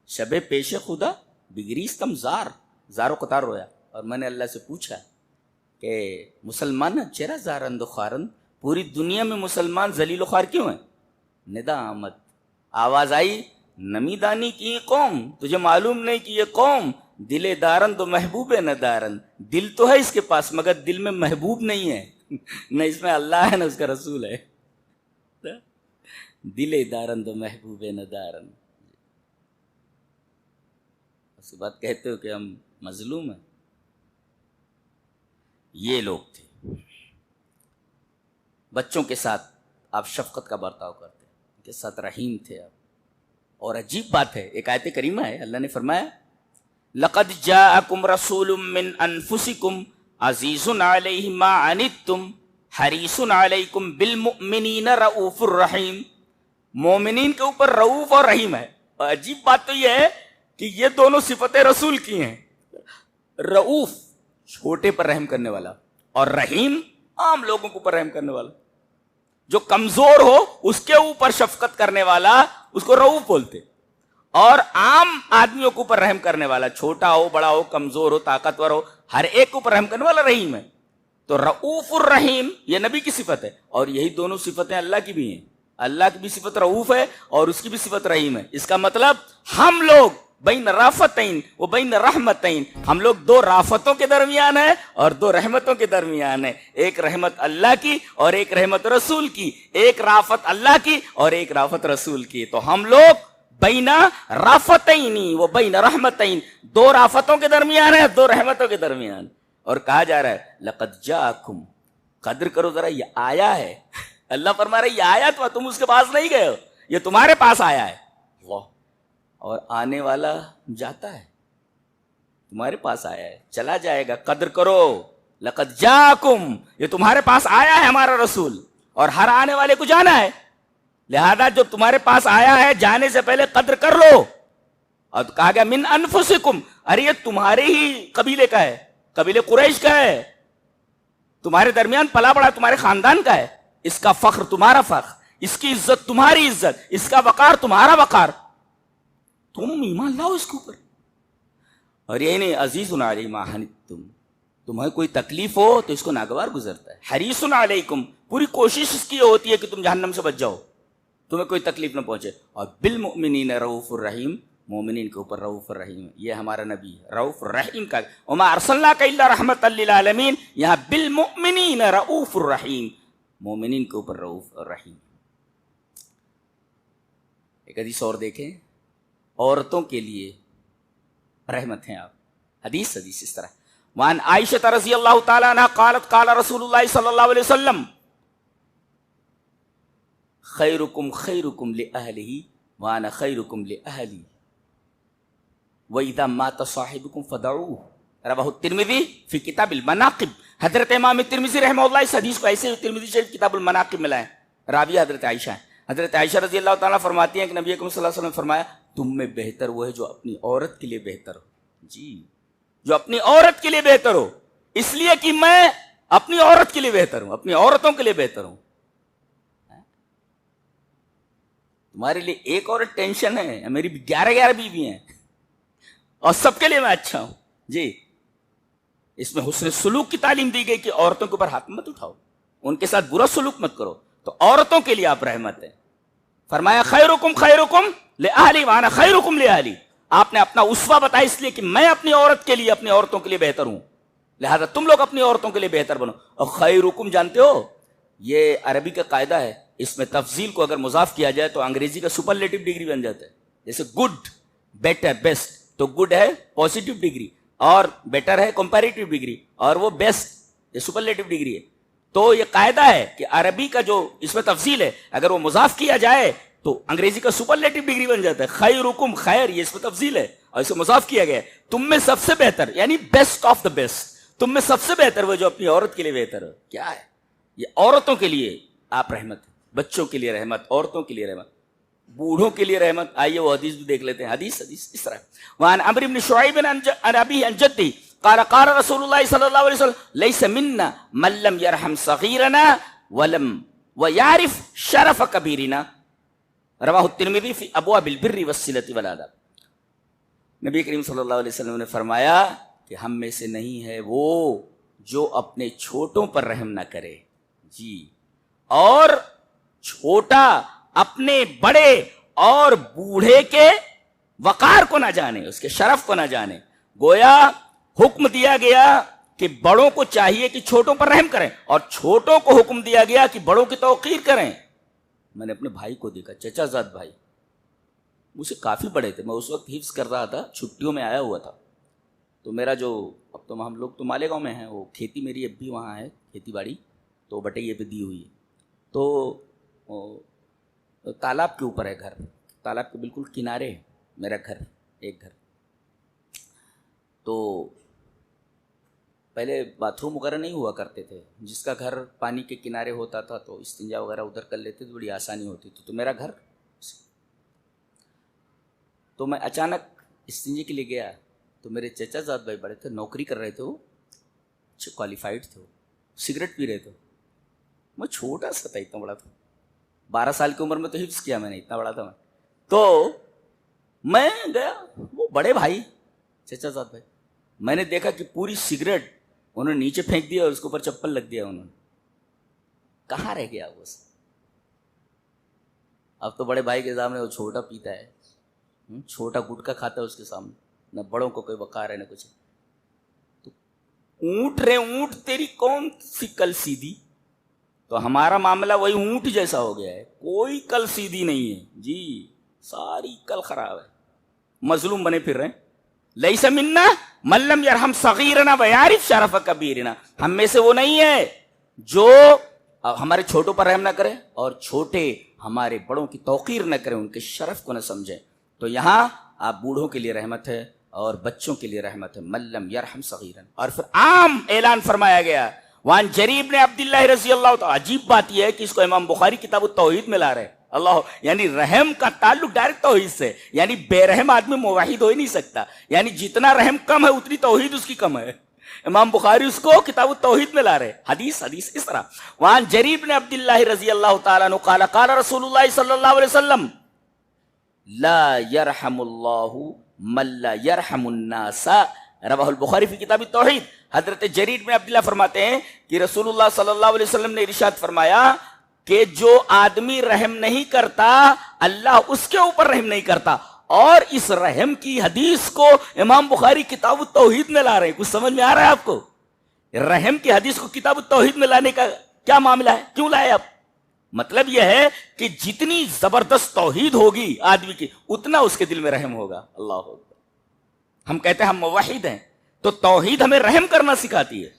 S1: شب پیش خدا بگریستم زار، زار و قطار رویا، اور میں نے اللہ سے پوچھا کہ مسلمان چرا زارند و خارن، پوری دنیا میں مسلمان ذلیل و خوار کیوں ہیں؟ ندا آمد، آواز آئی، نمی دانی کی قوم، تجھے معلوم نہیں کہ یہ قوم دل دارند و محبوب ندارن، دل تو ہے اس کے پاس مگر دل میں محبوب نہیں ہے، نہ اس میں اللہ ہے نہ اس کا رسول ہے، دل دارند و محبوب ندارن۔ اس کے بعد کہتے ہو کہ ہم مظلوم ہیں۔ یہ لوگ تھے۔ بچوں کے ساتھ آپ شفقت کا برتاؤ کرتے، ان کے ساتھ رحیم تھے آپ۔ اور عجیب بات ہے، ایک آیت کریمہ ہے، اللہ نے فرمایا لقد جاءکم رسول من انفسکم عزیز علیہ ما عنتم حریص علیکم بالمؤمنین رؤوف الرحیم. مومنین کے اوپر رؤوف اور رحیم ہے. اور عجیب بات تو یہ ہے کہ یہ دونوں صفتیں رسول کی ہیں. رؤوف چھوٹے پر رحم کرنے والا, اور رحیم عام لوگوں کے اوپر رحم کرنے والا. جو کمزور ہو اس کے اوپر شفقت کرنے والا اس کو رؤوف بولتے, اور عام آدمیوں کے اوپر رحم کرنے والا, چھوٹا ہو بڑا ہو کمزور ہو طاقتور ہو, ہر ایک کے اوپر رحم کرنے والا رحیم ہے. تو رؤوف الرحیم یہ نبی کی صفت ہے, اور یہی دونوں صفتیں اللہ کی بھی ہیں. اللہ کی بھی صفت رؤوف ہے اور اس کی بھی صفت رحیم ہے. اس کا مطلب ہم لوگ بین رافتین و بین رحمتین, ہم لوگ دو رافتوں کے درمیان ہیں اور دو رحمتوں کے درمیان ہیں. ایک رحمت اللہ کی اور ایک رحمت رسول کی, ایک رافت اللہ کی اور ایک رافت رسول کی. تو ہم لوگ بین رافتین و بین رحمتین, دو رافتوں کے درمیان ہیں, دو رحمتوں کے درمیان. اور کہا جا رہا ہے لقد جاءکم, قدر کرو ذرا, یہ آیا ہے. اللہ فرما رہا ہے یہ آیا تو تم اس کے پاس نہیں گئے ہو, یہ تمہارے پاس آیا ہے. اللہ, اور آنے والا جاتا ہے, تمہارے پاس آیا ہے, چلا جائے گا. قدر کرو, لقد جاءکم, یہ تمہارے پاس آیا ہے ہمارا رسول, اور ہر آنے والے کو جانا ہے. لہذا جو تمہارے پاس آیا ہے جانے سے پہلے قدر کر لو. اور کہا گیا من انفسکم, ارے یہ تمہارے ہی قبیلے کا ہے, قبیلے قریش کا ہے, تمہارے درمیان پلا بڑا, تمہارے خاندان کا ہے. اس کا فخر تمہارا فخر, اس کی عزت تمہاری عزت, اس کا وقار تمہارا وقار. تم ایمان لاؤ اس کے اوپر. اور یہ نہیں, عزیز علیہ ما عنتم, تمہیں کوئی تکلیف ہو تو اس کو ناگوار گزرتا ہے. حریص علیکم, پوری کوشش اس کی ہوتی ہے کہ تم جہنم سے بچ جاؤ, تمہیں کوئی تکلیف نہ پہنچے. اور بالمؤمنین رؤوف الرحیم, مومنین کے اوپر رؤوف الرحیم. یہ ہمارا نبی رؤوف الرحیم کا. وما ارسلناک الا رحمۃ للعالمین, یہاں بالمؤمنین رؤوف الرحیم, مومنین کے اوپر رؤوف الرحیم. ایک حدیث اور دیکھیں, عورتوں کے لیے رحمت ہیں آپ. حدیث اس طرح, وعن عائشہ رضی اللہ تعالی عنہ قالت قال رسول اللہ صلی اللہ علیہ وسلم خیرکم خیرکم لأہلہ وانا خیرکم لأہلی وَإِذَا مَاتَ صَاحِبُكُمْ فَدَعُوهُ رواہ الترمذی فی کتاب المناقب. حضرت امام ترمذی رحمہ اللہ اس حدیث کو ایسے ترمذی شریف کتاب المناقب میں لائیں. راوی حضرت عائشہ ہیں. حضرت عائشہ رضی اللہ تعالیٰ فرماتی ہیں کہ نبی اکرم صلی اللہ علیہ وسلم نے فرمایا تم میں بہتر وہ ہے جو اپنی عورت کے لیے بہتر ہو. جی, جو اپنی عورت کے لیے بہتر ہو, اس لیے کہ میں اپنی عورت کے لیے بہتر ہوں, اپنی عورتوں کے لیے بہتر ہوں. تمہارے لیے ایک عورت ٹینشن ہے, میری 11 بیوی ہیں اور سب کے لیے میں اچھا ہوں. جی, اس میں حسن سلوک کی تعلیم دی گئی کہ عورتوں کے اوپر ہاتھ مت اٹھاؤ, ان کے ساتھ برا سلوک مت کرو. تو عورتوں کے لیے آپ رحمت ہیں. فرمایا خیرکم خیرکم لأہلی وانا خیرکم لأہلی. آپ نے اپنا اسوہ بتایا اس لیے کہ میں اپنی عورت کے لیے, اپنی عورتوں کے لیے بہتر ہوں, لہذا تم لوگ اپنی عورتوں کے لیے بہتر بنو. اور خیرکم جانتے ہو یہ عربی کا قاعدہ ہے, اس میں تفضیل کو اگر مضاف کیا جائے تو انگریزی کا سپرلیٹو ڈگری بن جاتا ہے. جیسے گڈ, بیٹر, بیسٹ, تو گڈ ہے پوزیٹو ڈگری اور بیٹر ہے کمپیریٹو ڈگری, اور وہ بیسٹ یہ سپرلیٹو ڈگری ہے. تو یہ قاعدہ ہے کہ عربی کا جو اس میں تفضیل ہے اگر وہ مضاف کیا جائے تو انگریزی کا سپرلیٹو ڈگری بن جاتا ہے. خیرکم, خیر یہ اس میں تفضیل ہے اور اسے مضاف کیا گیا ہے. تم میں سب سے بہتر یعنی بیسٹ آف دا بیسٹ, تم میں سب سے بہتر وہ جو اپنی عورت کے لیے بہتر ہو. کیا ہے یہ, عورتوں کے لیے آپ رحمت, بچوں کے لیے رحمت, عورتوں کے لیے رحمت, بوڑھوں کے لیے رحمت. آئیے وہ حدیث بھی دیکھ لیتے ہیں. حدیث اس طرح, وعن عمرو بن شعیب عن ابیہ عن جدہ قال قال رسول اللہ صلی اللہ علیہ وسلم لیس منا من لم يرحم صغیرنا ولم ويعرف شرف کبیرنا رواہ الترمذی فی ابواب البر والصلۃ والآداب. نبی کریم صلی اللہ علیہ وسلم نے فرمایا کہ ہم میں سے نہیں ہے وہ جو اپنے چھوٹوں پر رحم نہ کرے. جی, اور چھوٹا اپنے بڑے اور بوڑھے کے وقار کو نہ جانے, اس کے شرف کو نہ جانے. گویا حکم دیا گیا کہ بڑوں کو چاہیے کہ چھوٹوں پر رحم کریں, اور چھوٹوں کو حکم دیا گیا کہ بڑوں کی توقیر کریں. میں نے اپنے بھائی کو دیکھا, چچا زاد بھائی, مجھ سے کافی بڑے تھے. میں اس وقت حفظ کر رہا تھا, چھٹیوں میں آیا ہوا تھا. تو میرا جو, اب تو ہم لوگ تو مالیگاؤں میں ہیں, وہ کھیتی میری اب بھی وہاں ہے, کھیتی باڑی تو بٹیے پہ دی ہوئی ہے. تو تالاب کے اوپر ہے گھر, تالاب کے بالکل کنارے ہے میرا گھر, ایک گھر. تو پہلے باتھ روم وغیرہ نہیں ہوا کرتے تھے، جس کا گھر پانی کے کنارے ہوتا تھا تو استنجا وغیرہ ادھر کر لیتے تو بڑی آسانی ہوتی تھی. تو میرا گھر، تو میں اچانک استنجے کے لیے گیا تو میرے چچا زاد بھائی بڑے تھے، نوکری کر رہے تھے، وہ اچھے کوالیفائڈ تھے، وہ سگریٹ پی رہے تھے. میں چھوٹا سا تھا، اتنا بڑا تھا، 12 سال کی عمر میں تو حفظ کیا میں نے، اتنا بڑا تھا میں. تو میں گیا، وہ بڑے بھائی چچا زاد بھائی، میں نے دیکھا کہ پوری سگریٹ انہوں نے نیچے پھینک دیا اور اس کے اوپر چپل لگ دیا انہوں نے. کہاں رہ گیا وہ؟ اب تو بڑے بھائی کے سامنے وہ چھوٹا پیتا ہے، چھوٹا گٹکا کھاتا ہے اس کے سامنے، نہ بڑوں کو کوئی وقار ہے نہ کچھ. تو اونٹ رے اونٹ تیری کون سی کل سیدھی. تو ہمارا معاملہ وہی اونٹ جیسا ہو گیا ہے، کوئی کل سیدھی نہیں ہے جی، ساری کل خراب ہے، مظلوم بنے پھر رہے ہیں. لیس منا من لم یرحم صغیرنا ویعرف شرف کبیرنا. ہم میں سے وہ نہیں ہے جو ہمارے چھوٹوں پر رحم نہ کرے اور چھوٹے ہمارے بڑوں کی توقیر نہ کریں، ان کے شرف کو نہ سمجھیں. تو یہاں آپ بوڑھوں کے لیے رحمت ہے اور بچوں کے لیے رحمت ہے، من لم یرحم صغیرن. اور پھر عام اعلان فرمایا گیا، وان جریر بن عبداللہ رضی اللہ تعالی. عجیب بات یہ ہے کہ اس کو امام بخاری کتاب التوحید میں لا رہے. اللہ، یعنی رحم کا تعلق ڈائریکٹ توحید سے، یعنی بے رحم آدمی موحد ہو ہی نہیں سکتا. یعنی جتنا رحم کم ہے اتنی توحید اس کی کم ہے. امام بخاری اس کو کتاب التوحید میں لا رہے. حدیث اس طرح، وان جریر بن عبداللہ رضی اللہ تعالی عنہ قال قال رسول اللہ صلی اللہ علیہ وسلم لا یرحم اللہ من لا یرحم الناس. رواہ البخاری فی کتاب التوحید. حضرت جریر بن عبداللہ فرماتے ہیں کہ رسول اللہ صلی اللہ علیہ وسلم نے ارشاد فرمایا کہ جو آدمی رحم نہیں کرتا اللہ اس کے اوپر رحم نہیں کرتا. اور اس رحم کی حدیث کو امام بخاری کتاب التوحید میں لا رہے ہیں. کچھ سمجھ میں آ رہا ہے آپ کو؟ رحم کی حدیث کو کتاب التوحید میں لانے کا کیا معاملہ ہے؟ کیوں لائے آپ؟ مطلب یہ ہے کہ جتنی زبردست توحید ہوگی آدمی کی اتنا اس کے دل میں رحم ہوگا. اللہ اکبر. ہم کہتے ہیں ہم موحد ہیں تو توحید ہمیں رحم کرنا سکھاتی ہے.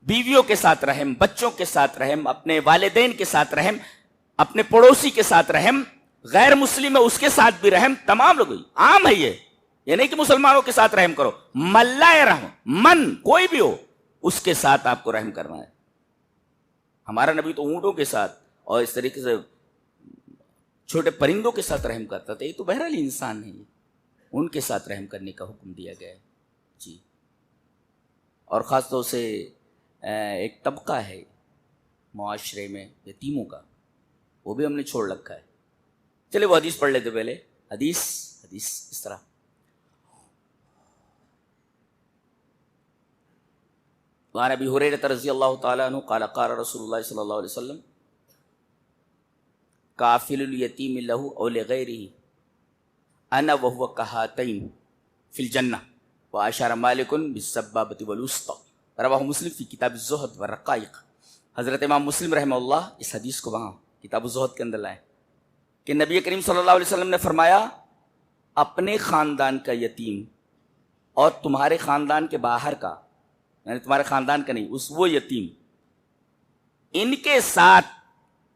S1: بیویوں کے ساتھ رحم، بچوں کے ساتھ رحم، اپنے والدین کے ساتھ رحم، اپنے پڑوسی کے ساتھ رحم، غیر مسلم ہے اس کے ساتھ بھی رحم. تمام لوگ عام ہے یہ نہیں کہ مسلمانوں کے ساتھ رحم کرو. ملا رحم، من کوئی بھی ہو اس کے ساتھ آپ کو رحم کرنا ہے. ہمارا نبی تو اونٹوں کے ساتھ اور اس طریقے سے چھوٹے پرندوں کے ساتھ رحم کرتا تھا. یہ تو بہرحال انسان ہے، ان کے ساتھ رحم کرنے کا حکم دیا گیا ہے جی. اور خاص طور سے ایک طبقہ ہے معاشرے میں یتیموں کا، وہ بھی ہم نے چھوڑ رکھا ہے. چلے وہ حدیث پڑھ لیتے پہلے. حدیث اس طرح، وعن ابی ہریرہ رضی اللہ تعالی عنہ قال قال رسول اللہ صلی اللہ علیہ وسلم کافل الیتیم لہ او لغیرہ انا وہو کہاتین فی الجنہ واشار مالک بالسبابۃ والوسطی. رواہ مسلم فی کتاب الزہد والرقائق. حضرت امام مسلم رحمہ اللہ اس حدیث کو وہاں کتاب الزہد کے اندر لائے کہ نبی کریم صلی اللہ علیہ وسلم نے فرمایا اپنے خاندان کا یتیم اور تمہارے خاندان کے باہر کا، یعنی تمہارے خاندان کا نہیں، وہ یتیم، ان کے ساتھ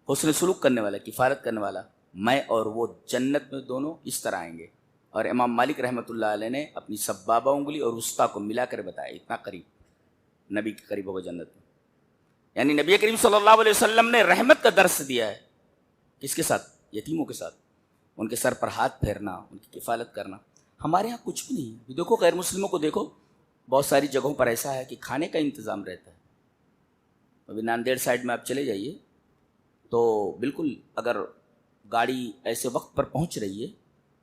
S1: حسن سلوک کرنے والا، کفالت کرنے والا، میں اور وہ جنت میں دونوں اس طرح آئیں گے. اور امام مالک رحمۃ اللہ علیہ نے اپنی سبابہ انگلی اور وسطیٰ کو ملا کر بتایا اتنا قریب نبی کے قریب ہوگا جنت میں. یعنی نبی کریم صلی اللہ علیہ وسلم نے رحمت کا درس دیا ہے. کس کے ساتھ؟ یتیموں کے ساتھ. ان کے سر پر ہاتھ پھیرنا، ان کی کفالت کرنا. ہمارے ہاں کچھ بھی نہیں. دیکھو غیر مسلموں کو دیکھو، بہت ساری جگہوں پر ایسا ہے کہ کھانے کا انتظام رہتا ہے. ابھی ناندیڑ سائڈ میں آپ چلے جائیے تو بالکل اگر گاڑی ایسے وقت پر پہنچ رہی ہے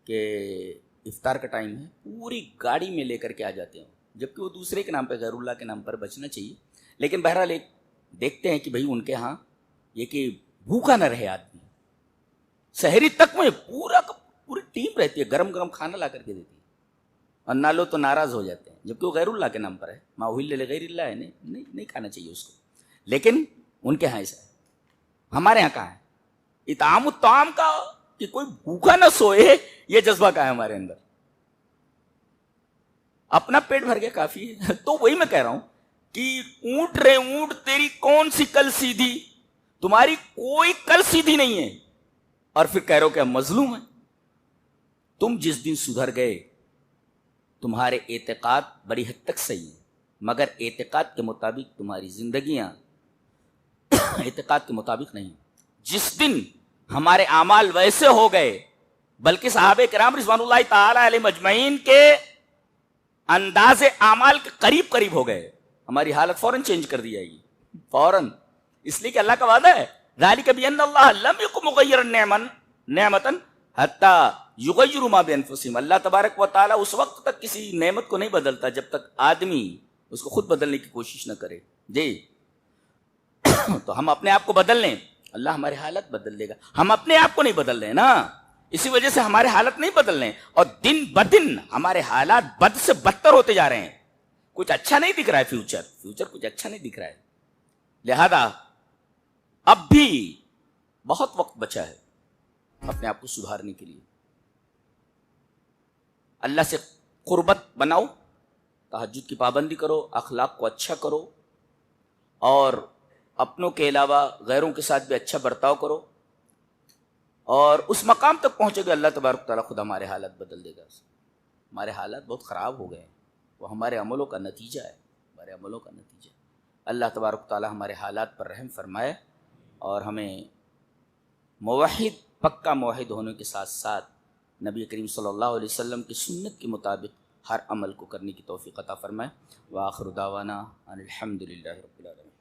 S1: کہ افطار کا ٹائم ہے، پوری گاڑی میں لے کر کے آ جاتے ہیں، جبکہ وہ دوسرے کے نام پہ، غیر اللہ کے نام پر بچنا چاہیے. لیکن بہرحال ایک دیکھتے ہیں کہ بھئی ان کے ہاں یہ کہ بھوکا نہ رہے آدمی. سحری تک میں پوری ٹیم رہتی ہے، گرم گرم کھانا لا کر کے دیتی ہے، اور نہ لو تو ناراض ہو جاتے ہیں، جبکہ وہ غیر اللہ کے نام پر ہے. ما اہل لغیر اللہ ہے، نہیں کھانا چاہیے اس کو. لیکن ان کے ہاں ایسا ہے. ہمارے یہاں کہاں ہے اطعام الطعام کا کہ کوئی بھوکا نہ سوئے؟ یہ جذبہ کہاں ہے ہمارے اندر؟ اپنا پیٹ بھر گیا کافی ہے. تو وہی میں کہہ رہا ہوں کہ اونٹ رے اونٹ تیری کون سی کل سیدھی، تمہاری کوئی کل سیدھی نہیں ہے. اور پھر کہہ رہے ہو کہ ہم مظلوم ہیں. تم جس دن سدھر گئے تمہارے اعتقاد بڑی حد تک صحیح ہیں، مگر اعتقاد کے مطابق تمہاری زندگیاں اعتقاد کے مطابق نہیں۔ جس دن ہمارے اعمال ویسے ہو گئے، بلکہ صحابہ کرام رضوان اللہ تعالی علیہ مجمعین کے انداز اعمال کے قریب قریب ہو گئے، ہماری حالت فوراً چینج کر دی جائے گی، فوراً، اس لیے کہ اللہ کا وعدہ ہے ذالک بان اللہ لم یکن مغیرا نعمتا حتی یغیروا ما بانفسہم، اللہ تبارک و تعالی اس وقت تک کسی نعمت کو نہیں بدلتا جب تک آدمی اس کو خود بدلنے کی کوشش نہ کرے۔ جی تو ہم اپنے آپ کو بدل لیں، اللہ ہماری حالت بدل دے گا، ہم اپنے آپ کو نہیں بدل رہے نا، اسی وجہ سے ہمارے حالت نہیں بدل رہے ہیں، اور دن بدن ہمارے حالات بد سے بدتر ہوتے جا رہے ہیں، کچھ اچھا نہیں دکھ رہا ہے، فیوچر کچھ اچھا نہیں دکھ رہا ہے، لہذا اب بھی بہت وقت بچا ہے اپنے آپ کو سدھارنے کے لیے۔ اللہ سے قربت بناؤ، تہجد کی پابندی کرو، اخلاق کو اچھا کرو، اور اپنوں کے علاوہ غیروں کے ساتھ بھی اچھا برتاؤ کرو، اور اس مقام تک پہنچے گا اللہ تبارک تعالیٰ خود ہمارے حالت بدل دے گا۔ ہمارے حالات بہت خراب ہو گئے ہیں، وہ ہمارے عملوں کا نتیجہ ہے، ہمارے عملوں کا نتیجہ۔ اللہ تبارک تعالیٰ ہمارے حالات پر رحم فرمائے اور ہمیں موحد، پکا موحد ہونے کے ساتھ ساتھ نبی کریم صلی اللہ علیہ وسلم کی سنت کے مطابق ہر عمل کو کرنے کی توفیق عطا فرمائے۔ وآخر دعوانا ان الحمد للہ رب العالمین۔